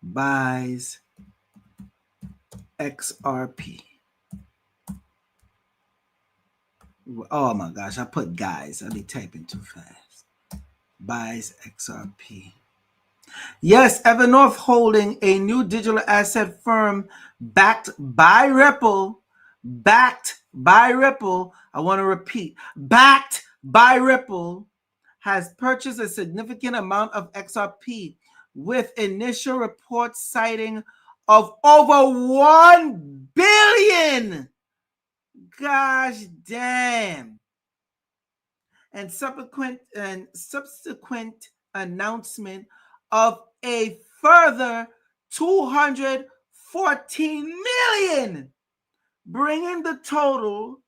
Speaker 1: buys XRP. Oh my gosh, I put guys. I'll be typing too fast. Buys XRP. Yes, Evernorth Holding, a new digital asset firm backed by Ripple. Backed by Ripple. I want to repeat. Backed by Ripple has purchased a significant amount of XRP with initial reports citing of over 1 billion. Gosh damn. And subsequent announcement of a further 214 million, bringing the total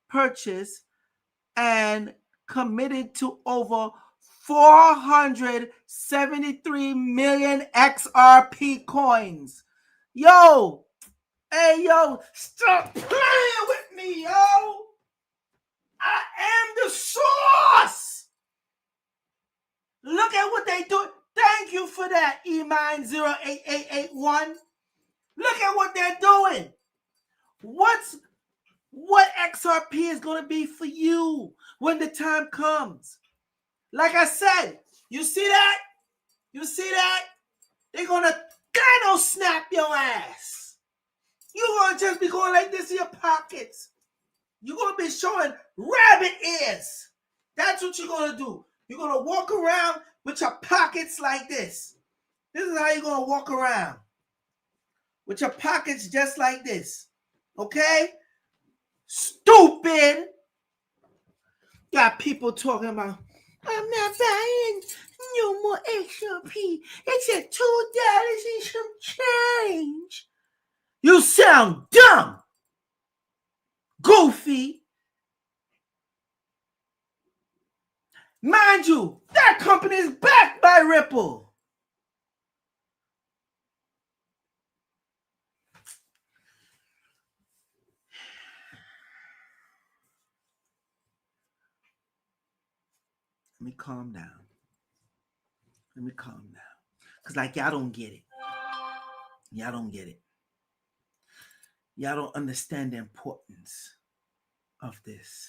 Speaker 1: purchase and committed to over 473 million XRP coins. Yo, hey, yo, stop playing with me, yo. I am the source. Look at what they do. Thank you for that, E-Mine08881. Look at what they're doing. What XRP is going to be for you when the time comes? Like I said, you see that? You see that? They're going to Thanos snap your ass. You're going to just be going like this in your pockets. You're going to be showing rabbit ears. That's what you're going to do. You're going to walk around with your pockets like this. This is how you're going to walk around. With your pockets just like this. Okay? Stupid. Got people talking about, I'm not buying no more XRP. It's at $2 and some change. You sound dumb. Goofy. Mind you, that company is backed by Ripple. Let me calm down. Because like y'all don't get it. Y'all don't get it. Y'all don't understand the importance of this.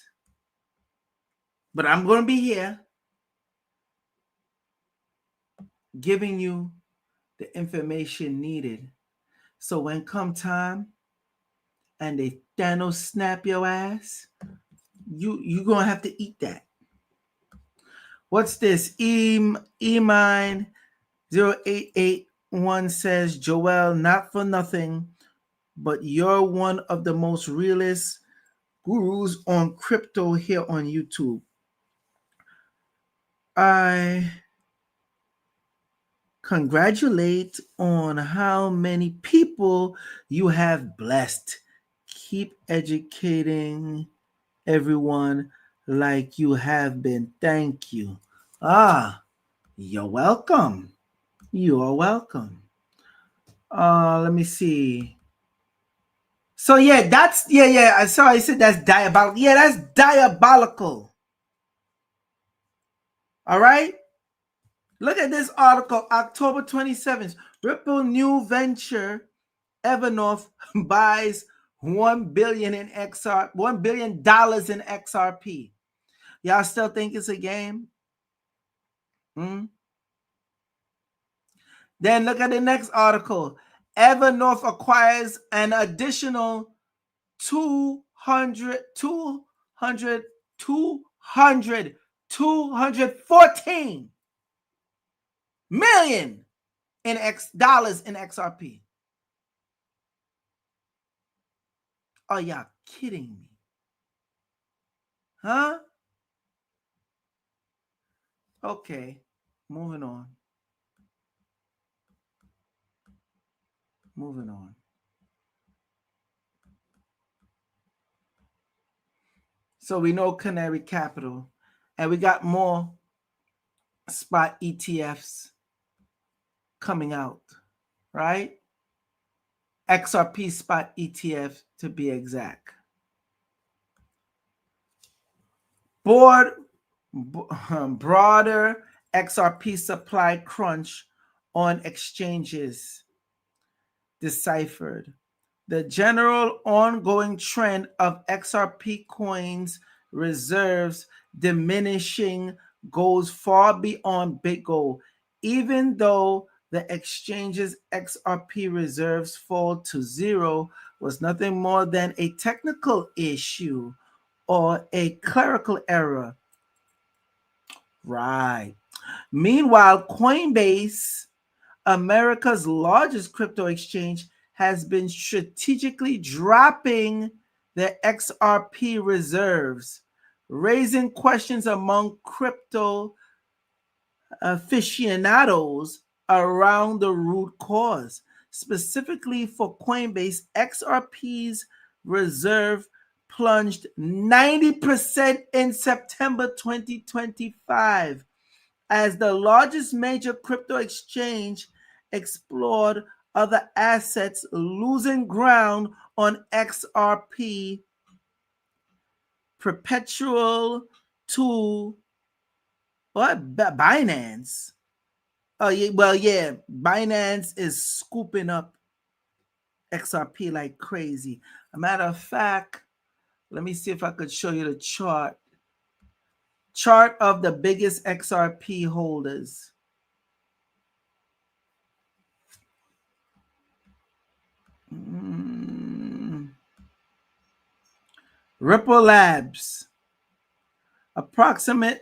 Speaker 1: But I'm going to be here giving you the information needed. So when come time and they Thanos snap your ass, you're going to have to eat that. What's this? E-Mine0881 says, Joel, not for nothing, but you're one of the most realist gurus on crypto here on YouTube. I congratulate on how many people you have blessed. Keep educating everyone like you have been. Thank you. You're welcome. You are welcome. Let me see. So yeah, that's I saw I said that's diabolical. Yeah, that's diabolical. All right. Look at this article, October 27th. Ripple new venture, Evernorth buys $1 billion in XRP. Y'all still think it's a game? Then look at the next article. Evernorth acquires an additional 214 million in dollars in XRP. Are y'all kidding me? Huh? Okay, moving on. Moving on. So we know Canary Capital, and we got more spot ETFs coming out, right? XRP spot ETF to be exact. Broader XRP supply crunch on exchanges deciphered. The general ongoing trend of XRP coins reserves diminishing goes far beyond big gold, even though the exchange's XRP reserves fall to zero was nothing more than a technical issue or a clerical error. Right. Meanwhile, Coinbase, America's largest crypto exchange, has been strategically dropping their XRP reserves, raising questions among crypto aficionados around the root cause. Specifically for Coinbase, XRP's reserve plunged 90% in September 2025 as the largest major crypto exchange explored other assets, losing ground on XRP, perpetual to what? Binance. Oh yeah, well yeah, Binance is scooping up XRP like crazy. A matter of fact, let me see if I could show you the chart. Chart of the biggest XRP holders. Ripple Labs, approximate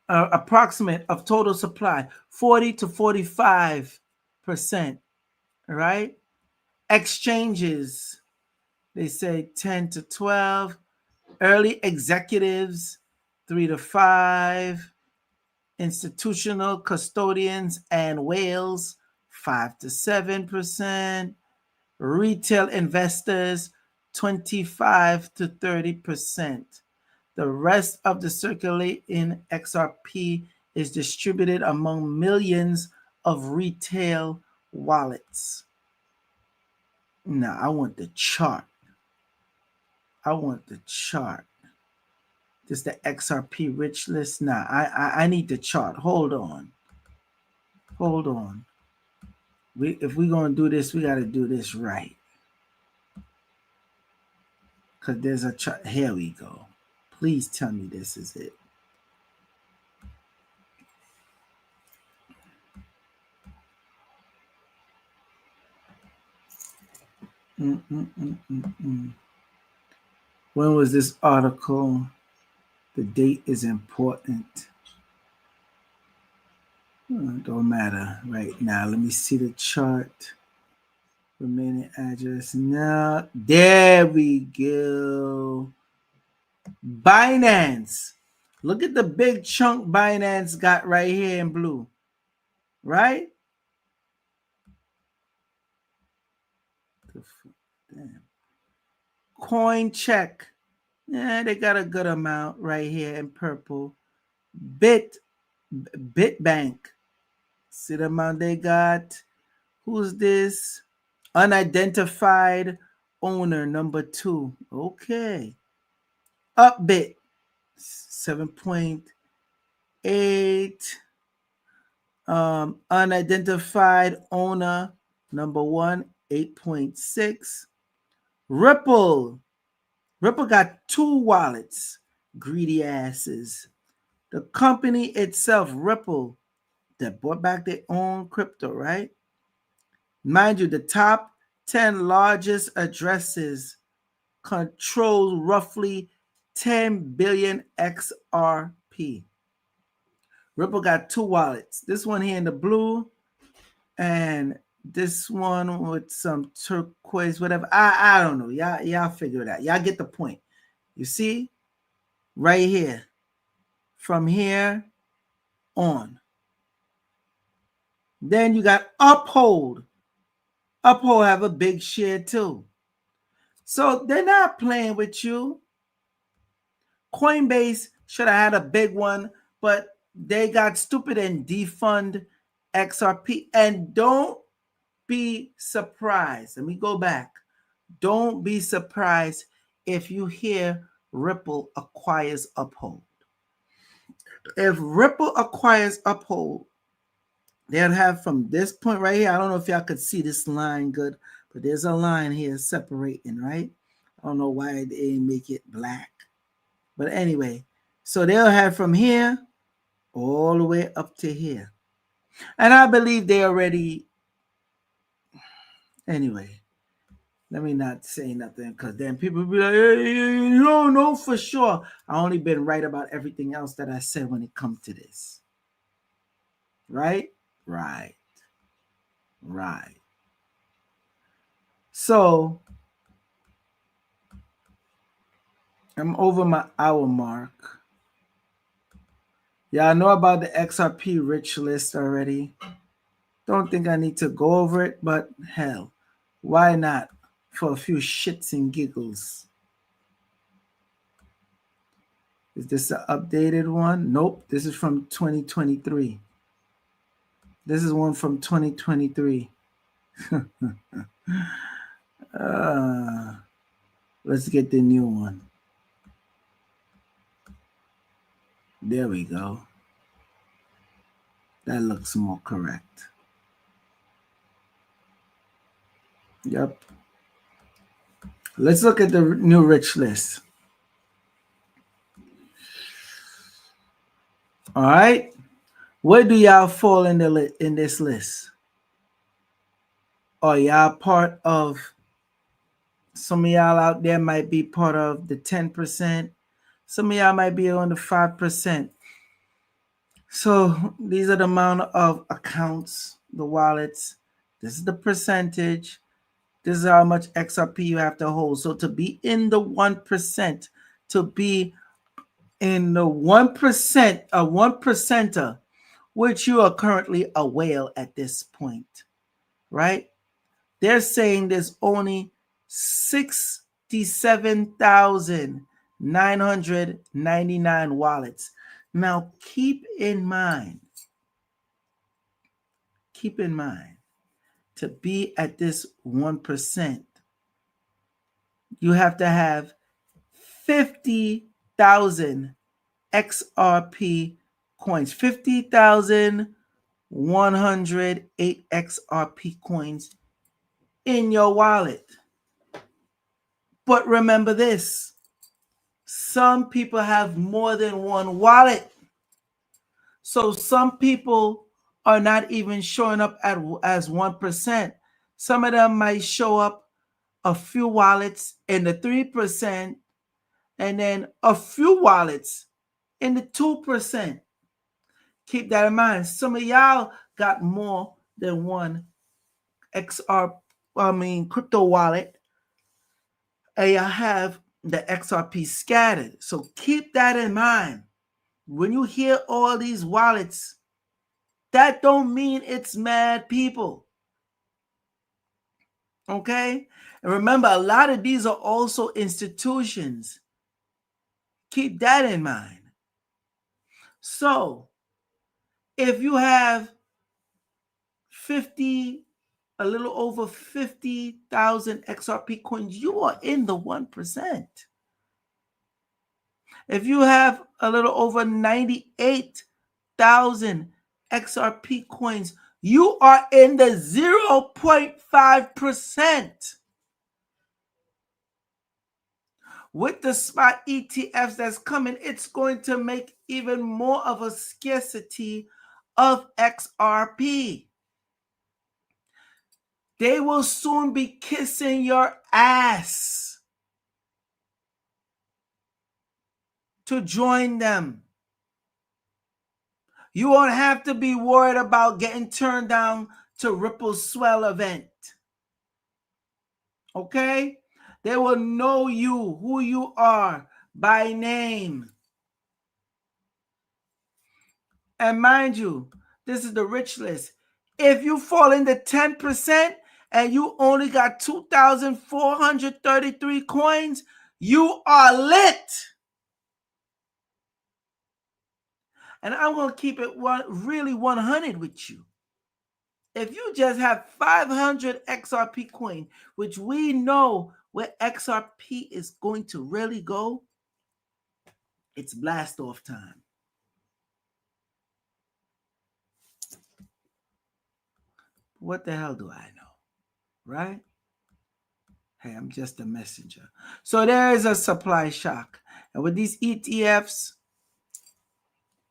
Speaker 1: of total supply, 40 to 45%, right? Exchanges, they say 10 to 12. Early executives, 3 to 5. Institutional custodians and whales, 5 to 7%. Retail investors, 25 to 30%. The rest of the circulating XRP is distributed among millions of retail wallets. Now, I want the chart. This is the XRP rich list. Now, I need the chart. Hold on. If we're going to do this, we got to do this right. Because there's a chart. Here we go. Please tell me this is it. When was this article? The date is important. Don't matter right now. Let me see the chart. Remaining address. Now, there we go. Binance. Look at the big chunk Binance got right here in blue. Right? Damn. Coin check. Yeah, they got a good amount right here in purple. Bitbank. See the amount they got? Who's this? Unidentified owner number 2. Okay. Upbit 7.8. Unidentified owner number 1, 8.6. Ripple got 2 wallets. Greedy asses. The company itself, Ripple, that bought back their own crypto, right? Mind you, the top 10 largest addresses control roughly 10 billion XRP. Ripple got 2 wallets. This one here in the blue and this one with some turquoise, whatever. I don't know. Y'all figure it out. Y'all get the point. You see? Right here. From here on. Then you got Uphold. Uphold have a big share too. So they're not playing with you. Coinbase should have had a big one, but they got stupid and defund XRP. And don't be surprised. Let me go back. Don't be surprised if you hear Ripple acquires Uphold. If Ripple acquires Uphold, they'll have from this point right here. I don't know if y'all could see this line good, but there's a line here separating, right? I don't know why they didn't make it black. But anyway, so they'll have from here all the way up to here. And I believe they already, anyway, let me not say nothing because then people will be like, hey, you don't know for sure. I only been right about everything else that I said when it comes to this. Right? Right. So I'm over my hour mark. Y'all know about the XRP rich list already. Don't think I need to go over it, but hell, why not? For a few shits and giggles. Is this an updated one? Nope, this is from 2023. This is one from 2023. Let's get the new one. There we go. That looks more correct. Yep. Let's look at the new rich list. All right. Where do y'all fall in this list? Are y'all part of, some of y'all out there might be part of the 10%. Some of y'all might be on the 5%. So these are the amount of accounts, the wallets. This is the percentage. This is how much XRP you have to hold. So to be in the 1%, to be in the 1%, a 1%er, which you are currently a whale at this point, right? They're saying there's only 67,999 wallets. Now, keep in mind, to be at this 1%, you have to have 50,000 XRP coins, 50,108 XRP coins in your wallet. But remember this, some people have more than one wallet. So some people are not even showing up as 1%. Some of them might show up a few wallets in the 3%, and then a few wallets in the 2%. Keep that in mind. Some of y'all got more than one crypto wallet, and you have the XRP scattered. So keep that in mind. When you hear all these wallets, that don't mean it's mad people. Okay? And remember, a lot of these are also institutions. Keep that in mind. So if you have a little over 50,000 XRP coins, you are in the 1%. If you have a little over 98,000 XRP coins, you are in the 0.5%. With the spot ETFs that's coming, it's going to make even more of a scarcity of XRP. They will soon be kissing your ass to join them. You won't have to be worried about getting turned down to Ripple's swell event. Okay? They will know you, who you are, by name. And mind you, this is the rich list. If you fall in the 10% and you only got 2,433 coins, you are lit. And I'm going to keep it really 100 with you. If you just have 500 XRP coin, which we know where XRP is going to really go, it's blast off time. What the hell do I know, right? Hey, I'm just a messenger. So there is a supply shock. And with these ETFs,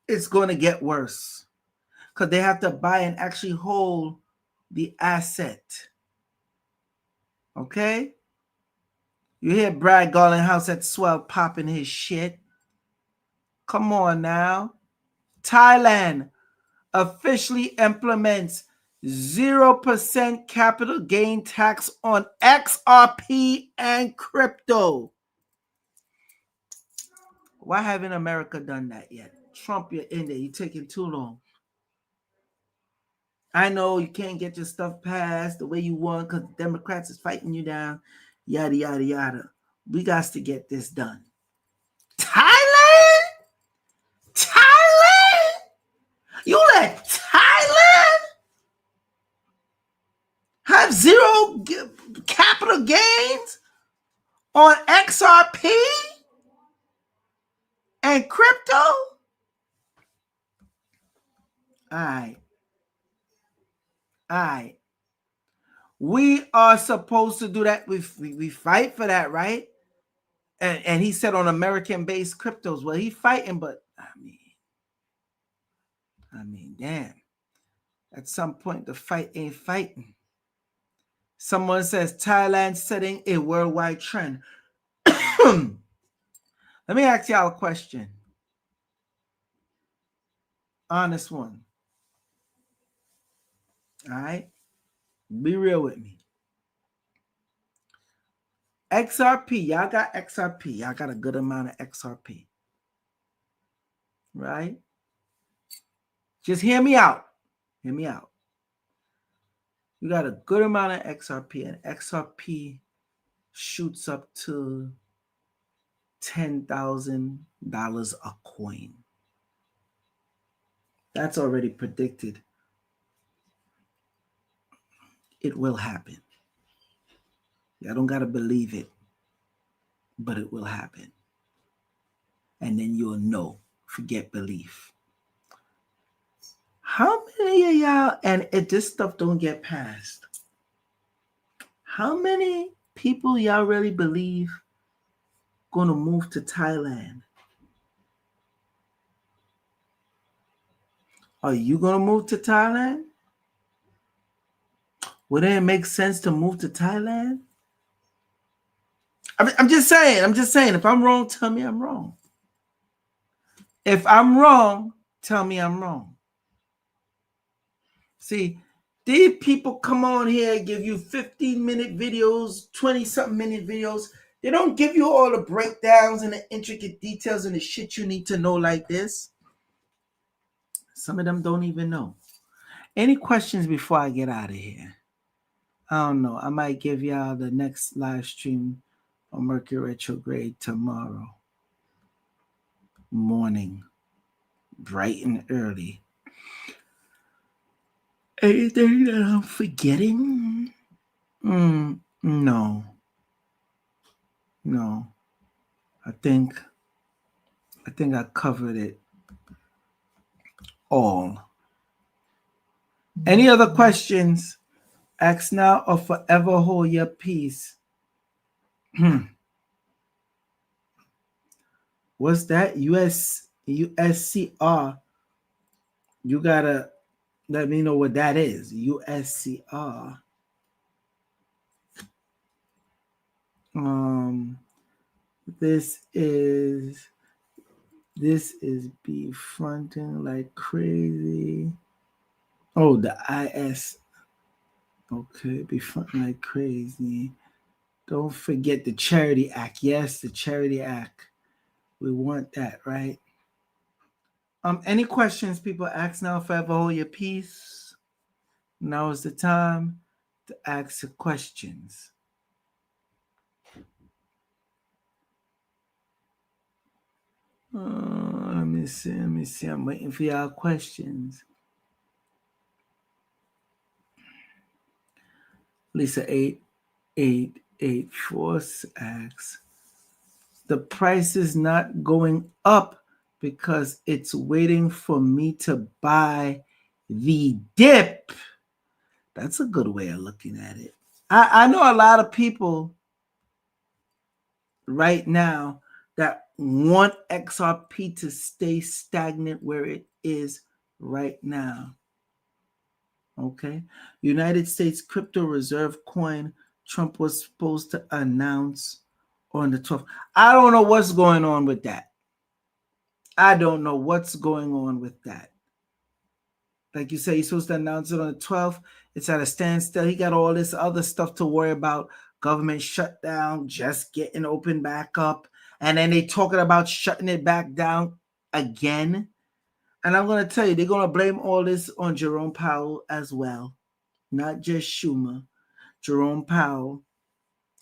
Speaker 1: it's going to get worse because they have to buy and actually hold the asset. Okay? You hear Brad Garlinghouse at Swell popping his shit. Come on now. Thailand officially implements 0% capital gain tax on XRP and crypto. Why haven't America done that yet? Trump, you're in there. You're taking too long. I know you can't get your stuff passed the way you want because the Democrats is fighting you down. Yada, yada, yada. We got to get this done. Thailand? Thailand? You let Thailand have zero capital gains on XRP and crypto? All right. We are supposed to do that. We fight for that, right? And he said on American-based cryptos. Well, he fighting, but I mean, damn. At some point, the fight ain't fighting. Someone says Thailand setting a worldwide trend. Let me ask y'all a question. Honest one. All right? Be real with me. XRP. Y'all got XRP. Y'all got a good amount of XRP. Right? Just hear me out. Hear me out. You got a good amount of XRP, and XRP shoots up to $10,000 a coin. That's already predicted. It will happen. I don't got to believe it, but it will happen. And then you'll know. Forget belief. How many of y'all, and if this stuff don't get passed, how many people y'all really believe going to move to Thailand? Are you going to move to Thailand? Would it make sense to move to Thailand? I'm just saying. If I'm wrong, tell me I'm wrong. If I'm wrong, tell me I'm wrong. See, these people come on here, give you 15-minute videos, 20-something minute videos. They don't give you all the breakdowns and the intricate details and the shit you need to know like this. Some of them don't even know. Any questions before I get out of here? I don't know. I might give y'all the next live stream on Mercury retrograde tomorrow morning, bright and early. Anything that I'm forgetting? No. I think I covered it all. Any other questions? Ask now or forever hold your peace. What's that? USCR. You gotta let me know what that is. USCR. This is be fronting like crazy. Oh, the IS. Okay, be fronting like crazy. Don't forget the Charity Act. Yes, the Charity Act. We want that, right? Any questions people ask now? If ever hold your peace, now is the time to ask the questions. Let me see. I'm waiting for y'all questions. Lisa 8884 asks, the price is not going up because it's waiting for me to buy the dip. That's a good way of looking at it. I know a lot of people right now that want XRP to stay stagnant where it is right now. Okay. United States crypto reserve coin Trump was supposed to announce on the 12th. I don't know what's going on with that. Like you say, he's supposed to announce it on the 12th. It's at a standstill. He got all this other stuff to worry about. Government shutdown, just getting open back up. And then they talking about shutting it back down again. And I'm going to tell you, they're going to blame all this on Jerome Powell as well. Not just Schumer, Jerome Powell.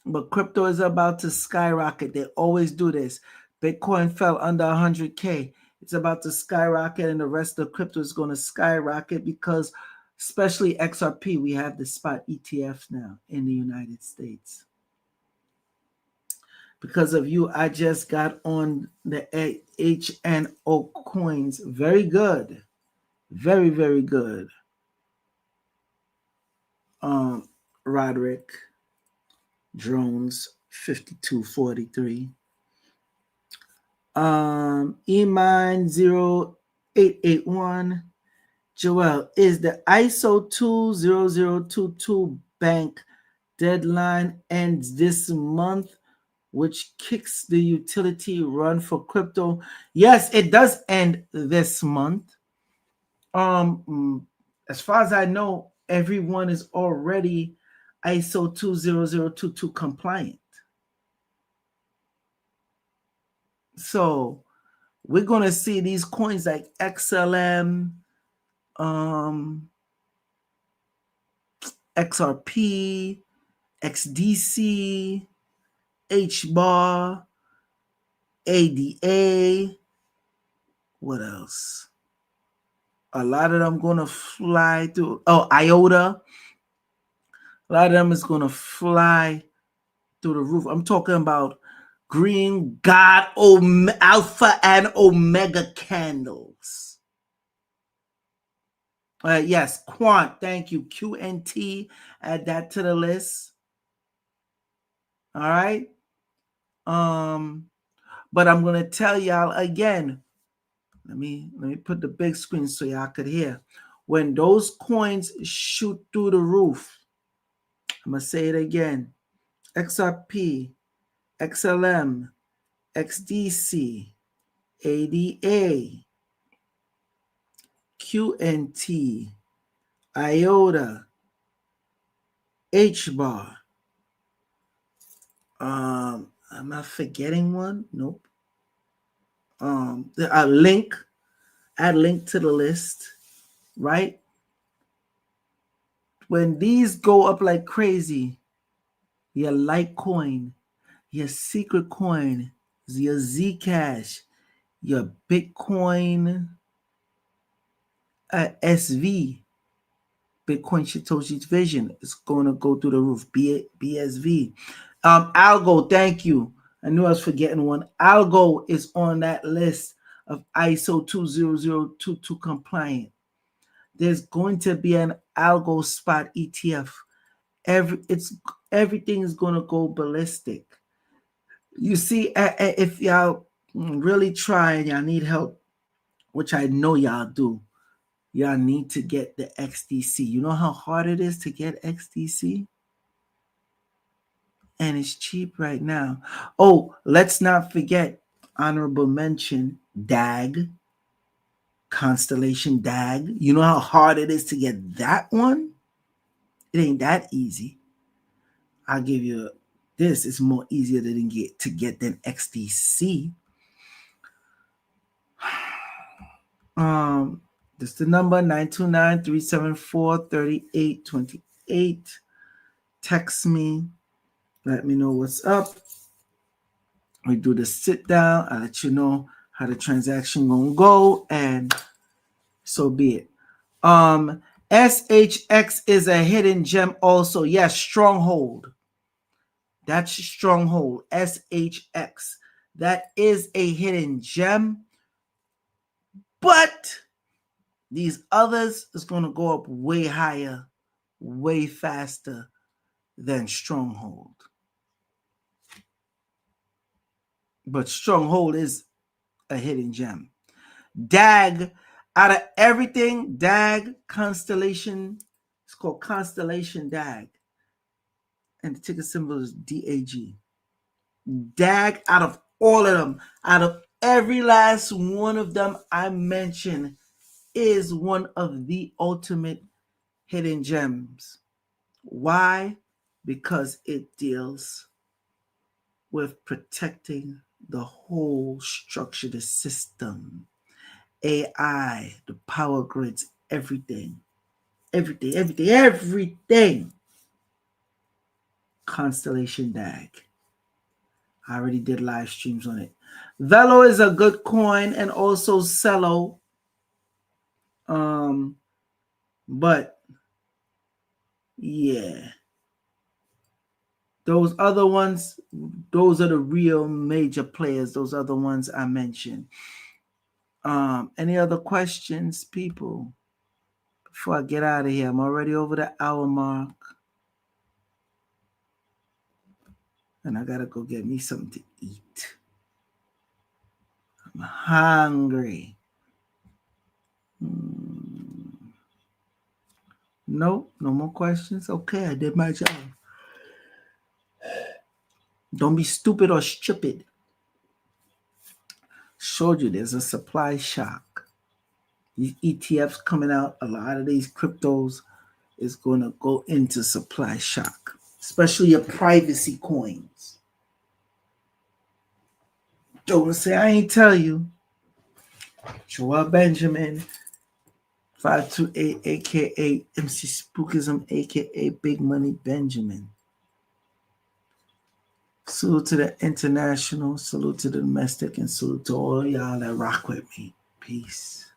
Speaker 1: But crypto is about to skyrocket. They always do this. Bitcoin fell under 100K. It's about to skyrocket, and the rest of the crypto is going to skyrocket because, especially XRP, we have the spot ETFs now in the United States. Because of you, I just got on the HNO coins. Very good. Very, very good. Roderick Drones 5243. E-Mine 0881. Joel, is the ISO 20022 bank deadline ends this month, which kicks the utility run for crypto? Yes, it does end this month. As far as I know, everyone is already ISO 20022 compliant. So we're going to see these coins like XLM, XRP, XDC, HBAR, ADA. What else? A lot of them going to fly through. Oh, IOTA. A lot of them is going to fly through the roof. I'm talking about green God alpha and omega candles. Yes, Quant, thank you. QNT, add that to the list. All right. But I'm gonna tell y'all again. Let me put the big screen so y'all could hear. When those coins shoot through the roof, I'm gonna say it again. XRP, XLM, XDC, ADA, QNT, IOTA, HBAR. Am I forgetting one? Nope. Add link to the list, right? When these go up like crazy, your Litecoin, your Secret Coin, your Zcash, your Bitcoin SV, Bitcoin Satoshi's Vision is going to go through the roof. BSV. Algo, thank you. I knew I was forgetting one. Algo is on that list of ISO 20022 compliant. There's going to be an Algo spot ETF. Everything is going to go ballistic. You see, if y'all really try and y'all need help, which I know y'all do, y'all need to get the XDC. You know how hard it is to get XDC? And it's cheap right now. Oh, let's not forget, honorable mention, DAG, Constellation DAG. You know how hard it is to get that one? It ain't that easy. I'll give you this. It's more easier than get than XDC. This is the number 929-374-3828. Text me. Let me know what's up. We do the sit down. I'll let you know how the transaction gonna go, and so be it. SHX is a hidden gem also. Yes, Stronghold. That's Stronghold. SHX. That is a hidden gem. But these others is going to go up way higher, way faster than Stronghold. But Stronghold is a hidden gem. DAG, out of everything, DAG, Constellation, it's called Constellation DAG. And the ticker symbol is DAG. DAG, out of all of them, out of every last one of them I mentioned, is one of the ultimate hidden gems. Why? Because it deals with protecting the whole structure, the system, AI, the power grids, everything. Constellation DAG. I already did live streams on it. Velo is a good coin, and also Cello. But yeah, those other ones, those are the real major players. Those other ones I mentioned. Any other questions, people? Before I get out of here, I'm already over the hour mark. And I gotta go get me something to eat. I'm hungry. Nope, no more questions. Okay, I did my job. Don't be stupid or stupid. Showed you there's a supply shock. These ETFs coming out, a lot of these cryptos is going to go into supply shock, especially your privacy coins. Don't say I ain't tell you. Joel Benjamin, 528, aka MC Spookism, aka Big Money Benjamin. Salute to the international, salute to the domestic, and salute to all y'all that rock with me. Peace.